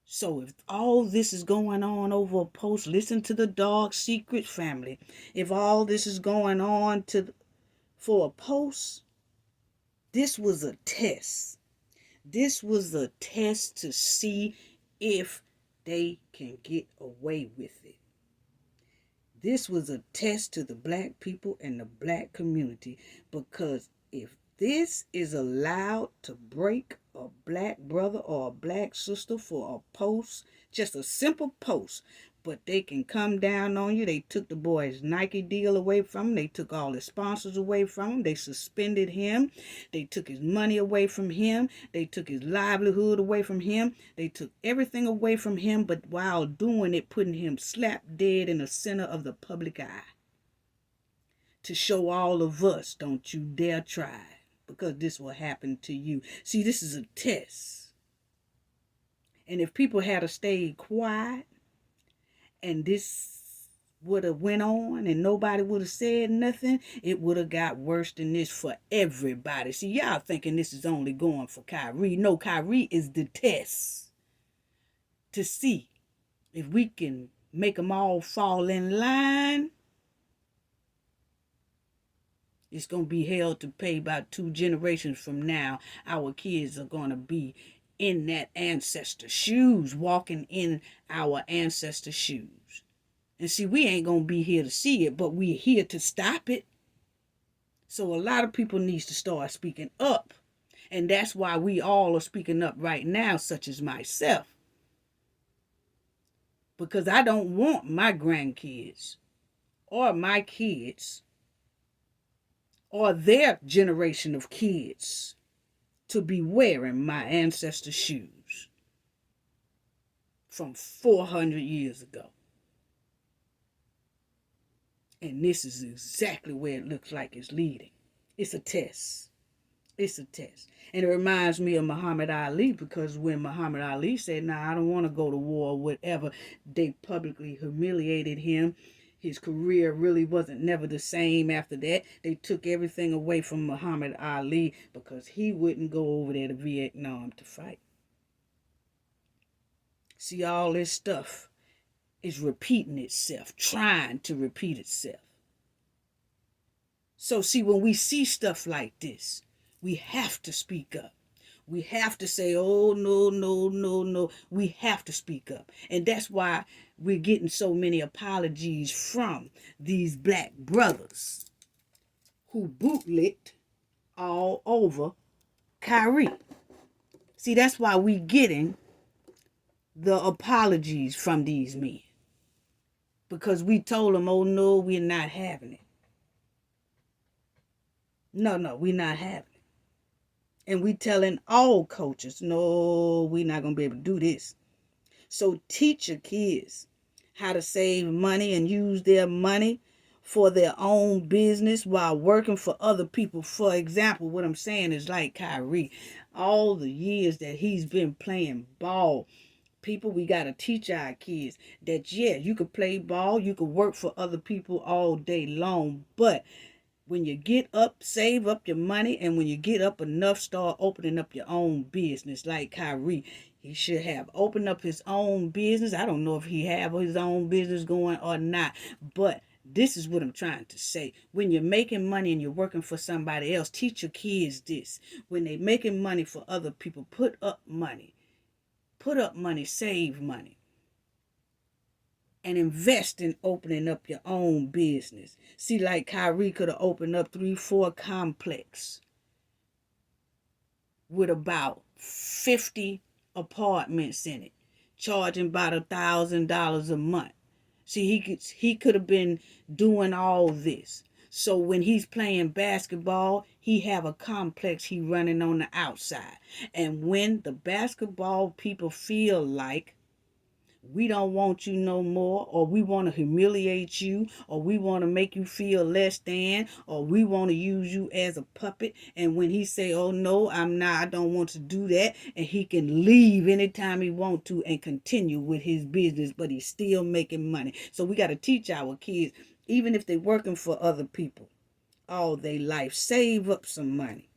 So if all this is going on over a post, listen to the dark secret, family. If all this is going on for a post, this was a test. This was a test to see if they can get away with it. This was a test to the black people and the black community, because if this is allowed to break a black brother or a black sister for a post, just a simple post, but they can come down on you. They took the boy's Nike deal away from him. They took all his sponsors away from him. They suspended him. They took his money away from him. They took his livelihood away from him. They took everything away from him, but while doing it, putting him slap dead in the center of the public eye. To show all of us, don't you dare try, because this will happen to you. See, this is a test. And if people had stayed quiet, and this would have went on and nobody would have said nothing, it would have got worse than this for everybody. See, y'all thinking this is only going for Kyrie. No, Kyrie is the test to see if we can make them all fall in line, it's going to be hell to pay. About 2 generations from now, our kids are going to be in that ancestor shoes, walking in our ancestor shoes. And see, we ain't going to be here to see it, but we're here to stop it. So a lot of people needs to start speaking up. And that's why we all are speaking up right now, such as myself. Because I don't want my grandkids or my kids or their generation of kids to be wearing my ancestors' shoes from 400 years ago. And this is exactly where it looks like it's leading. It's a test. It's a test. And it reminds me of Muhammad Ali, because when Muhammad Ali said, nah, I don't want to go to war or whatever, they publicly humiliated him. His career really wasn't never the same after that. They took everything away from Muhammad Ali because he wouldn't go over there to Vietnam to fight. See, all this stuff is repeating itself, trying to repeat itself. So see, when we see stuff like this, we have to speak up. We have to say, oh, no, no, no, no. We have to speak up. And that's why we're getting so many apologies from these black brothers who bootlicked all over Kyrie. See, that's why we're getting the apologies from these men. Because we told them, oh, no, we're not having it. No, we're not having it. And we telling all coaches, no, we're not going to be able to do this. So teach your kids how to save money and use their money for their own business while working for other people. For example, what I'm saying is like Kyrie. All the years that he's been playing ball, people, we got to teach our kids that, yeah, you could play ball, you could work for other people all day long, but when you get up, save up your money, and when you get up enough, start opening up your own business. Like Kyrie, he should have opened up his own business. I don't know if he have his own business going or not, but this is what I'm trying to say. When you're making money and you're working for somebody else, teach your kids this. When they're making money for other people, put up money. Put up money, save money. And invest in opening up your own business. See, like Kyrie could have opened up 3-4 complex with about 50 apartments in it, charging about $1,000 a month. See, he could have been doing all this. So when he's playing basketball, he have a complex he running on the outside. And when the basketball people feel like we don't want you no more, or we want to humiliate you, or we want to make you feel less than, or we want to use you as a puppet, and when he say, oh no, I don't want to do that, and he can leave anytime he want to and continue with his business, but he's still making money. So we got to teach our kids, even if they're working for other people all their life, save up some money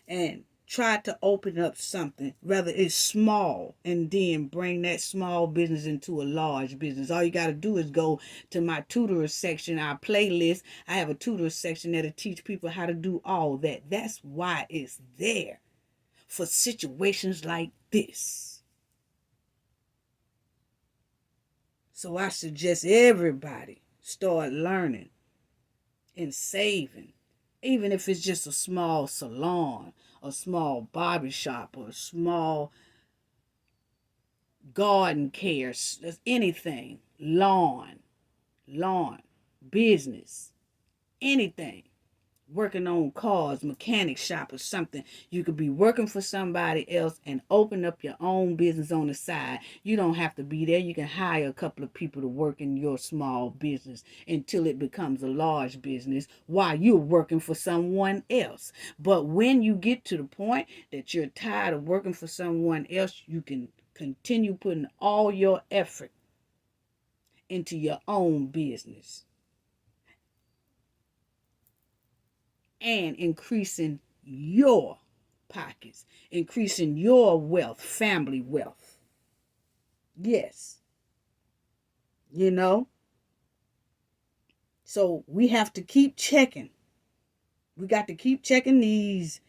and try to open up something, whether it's small, and then bring that small business into a large business. All you got to do is go to my tutor section, our playlist. I have a tutor section that'll teach people how to do all that. That's why it's there, for situations like this. So I suggest everybody start learning and saving, even if it's just a small salon, a small barbershop, or a small garden care, anything, lawn, business, anything. Working on cars, mechanic shop or something. You could be working for somebody else and open up your own business on the side. You don't have to be there. You can hire a couple of people to work in your small business until it becomes a large business while you're working for someone else. But when you get to the point that you're tired of working for someone else, you can continue putting all your effort into your own business and increasing your pockets, increasing your wealth, family wealth. Yes. you know? So we have to keep checking. We got to keep checking these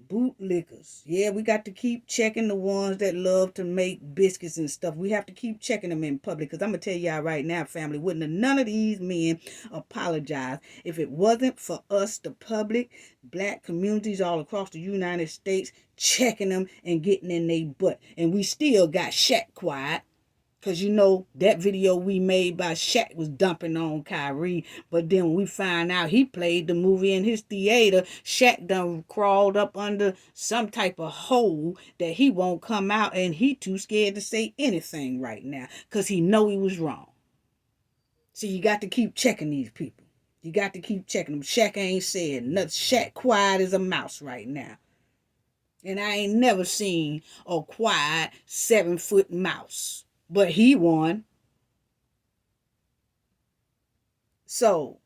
bootlickers. Yeah, we got to keep checking the ones that love to make biscuits and stuff. We have to keep checking them in public, because I'm going to tell y'all right now, family, wouldn't none of these men apologize if it wasn't for us, the public, black communities all across the United States, checking them and getting in their butt. And we still got Shaq quiet. Because you know that video we made by Shaq was dumping on Kyrie. But then when we find out he played the movie in his theater, Shaq done crawled up under some type of hole that he won't come out, and he too scared to say anything right now because he know he was wrong. So you got to keep checking these people. You got to keep checking them. Shaq ain't said nothing. Shaq quiet as a mouse right now. And I ain't never seen a quiet 7-foot mouse. But he won. So,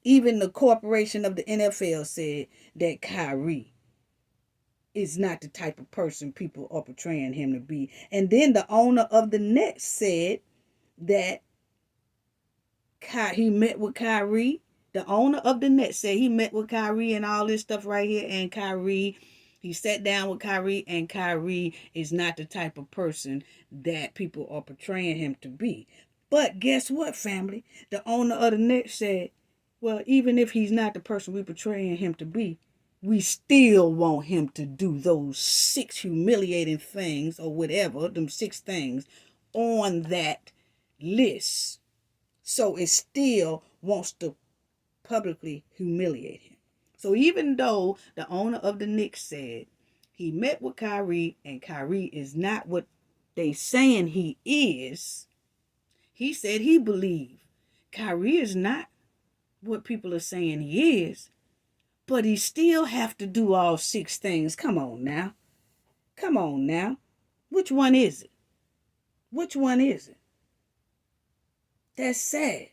even the corporation of the NFL said that Kyrie is not the type of person people are portraying him to be. And then the owner of the Nets said that he met with Kyrie. The owner of the Nets said he met with Kyrie and all this stuff right here. And he sat down with Kyrie, and Kyrie is not the type of person that people are portraying him to be. But guess what, family? The owner of the Nets said, well, even if he's not the person we're portraying him to be, we still want him to do those 6 humiliating things or whatever, them 6 things on that list. So it still wants to publicly humiliate him. So even though the owner of the Knicks said he met with Kyrie and Kyrie is not what they saying he is, he said he believed Kyrie is not what people are saying he is, but he still have to do all 6 things. Come on now. Come on now. Which one is it? Which one is it? That's sad.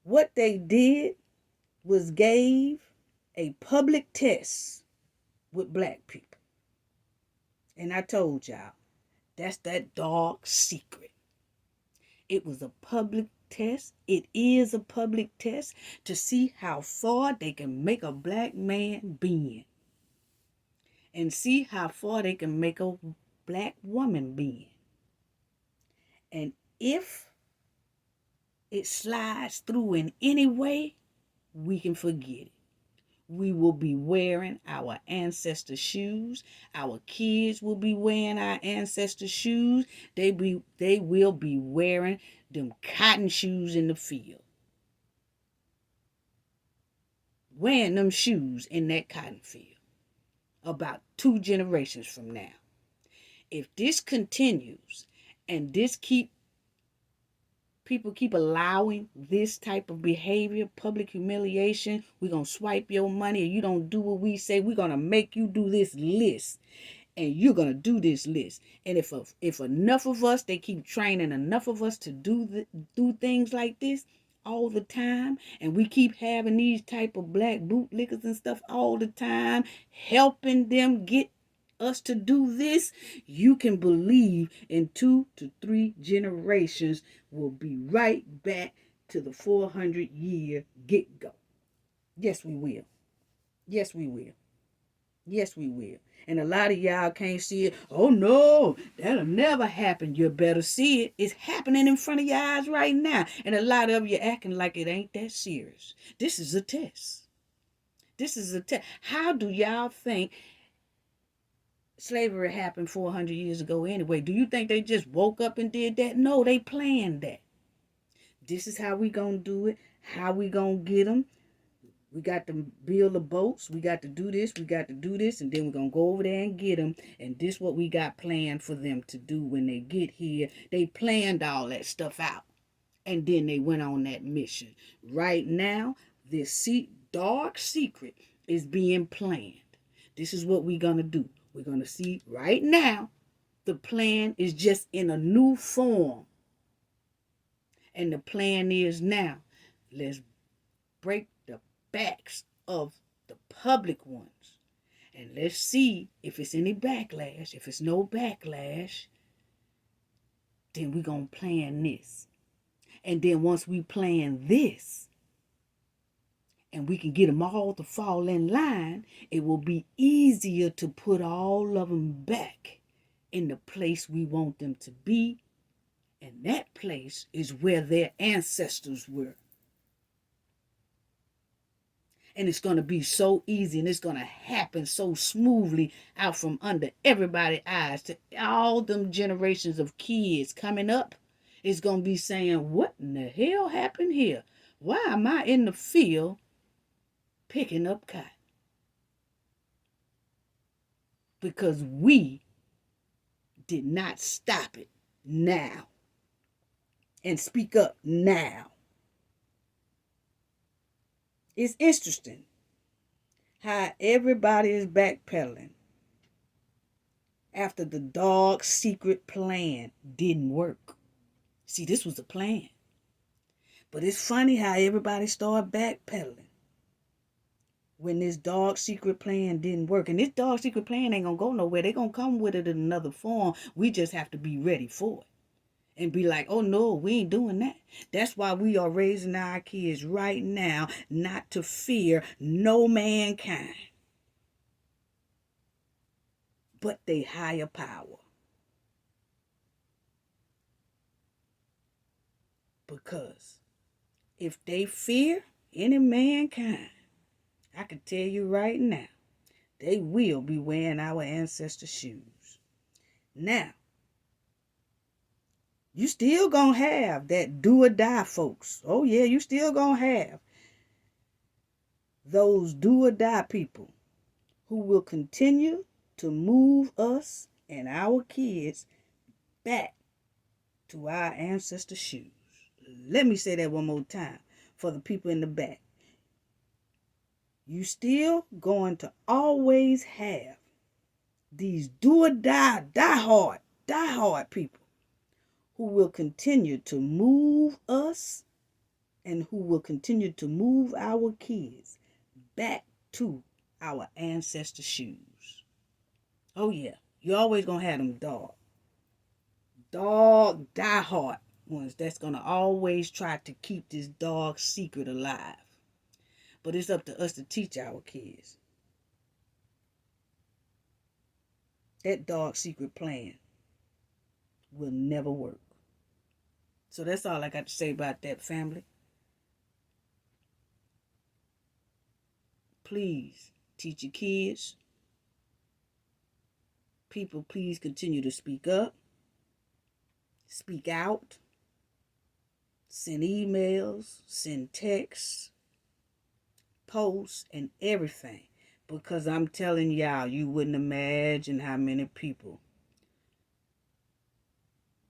What they did was gave a public test with black people. And I told y'all, that's that dark secret. It was a public test. It is a public test to see how far they can make a black man bend. And see how far they can make a black woman bend. And if it slides through in any way, we can forget it. We will be wearing our ancestors' shoes. Our kids will be wearing our ancestors' shoes. They will be wearing them cotton shoes in the field. Wearing them shoes in that cotton field. About 2 generations from now. If this continues and people keep allowing this type of behavior, public humiliation, we're going to swipe your money and you don't do what we say, we're going to make you do this list. And you're going to do this list. And if enough of us, they keep training enough of us to do things like this all the time, and we keep having these type of black bootlickers and stuff all the time, helping them get us to do this, you can believe in 2 to 3 generations we'll be right back to the 400-year get-go. Yes, we will. Yes, we will. Yes, we will. And a lot of y'all can't see it. Oh, no, that'll never happen. You better see it. It's happening in front of your eyes right now. And a lot of you acting like it ain't that serious. This is a test. This is a test. How do y'all think slavery happened 400 years ago anyway? Do you think they just woke up and did that? No, they planned that. This is how we gonna do it. How we gonna get them. We got to build the boats. We got to do this. We got to do this. And then we're going to go over there and get them. And this what we got planned for them to do when they get here. They planned all that stuff out. And then they went on that mission. Right now, this dark secret is being planned. This is what we're going to do. We're going to see right now, the plan is just in a new form. And the plan is now, let's break the backs of the public ones. And let's see if it's any backlash. If it's no backlash, then we gonna plan this. And then once we plan this, and we can get them all to fall in line, it will be easier to put all of them back in the place we want them to be. And that place is where their ancestors were. And it's going to be so easy, and it's going to happen so smoothly out from under everybody's eyes to all them generations of kids coming up. It's going to be saying, what in the hell happened here? Why am I in the field picking up cotton? Because we did not stop it now and speak up now. It's interesting how everybody is backpedaling after the dog secret plan didn't work. See, this was a plan. But it's funny how everybody started backpedaling when this dog secret plan didn't work. And this dog secret plan ain't going to go nowhere. They're going to come with it in another form. We just have to be ready for it. And be like, oh no, we ain't doing that. That's why we are raising our kids right now not to fear no mankind, but they higher power. Because if they fear any mankind, I can tell you right now, they will be wearing our ancestors' shoes. Now, you still gonna have that do or die folks. Oh yeah, you still gonna have those do or die people who will continue to move us and our kids back to our ancestors' shoes. Let me say that one more time for the people in the back. You still going to always have these do or die, die hard people who will continue to move us and who will continue to move our kids back to our ancestors' shoes. Oh yeah, you're always going to have them die hard ones that's going to always try to keep this dog secret alive. But it's up to us to teach our kids. That dog secret plan will never work. So that's all I got to say about that, family. Please teach your kids. People, please continue to speak up. Speak out. Send emails, send texts, posts, and everything. Because I'm telling y'all, you wouldn't imagine how many people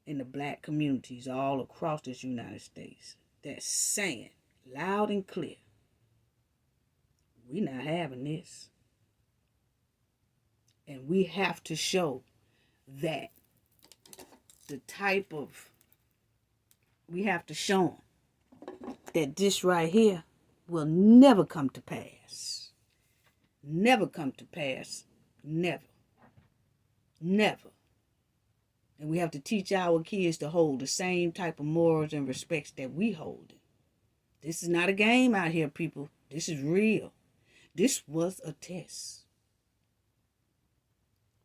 in the black communities all across this United States that's saying loud and clear, we're not having this. And we have to show that we have to show them that this right here will never come to pass. Never come to pass. Never. Never. And we have to teach our kids to hold the same type of morals and respects that we hold. This is not a game out here, people. This is real. This was a test.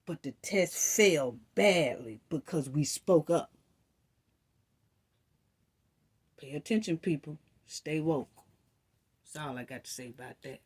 But the test failed badly because we spoke up. Pay attention, people. Stay woke. That's all I got to say about that.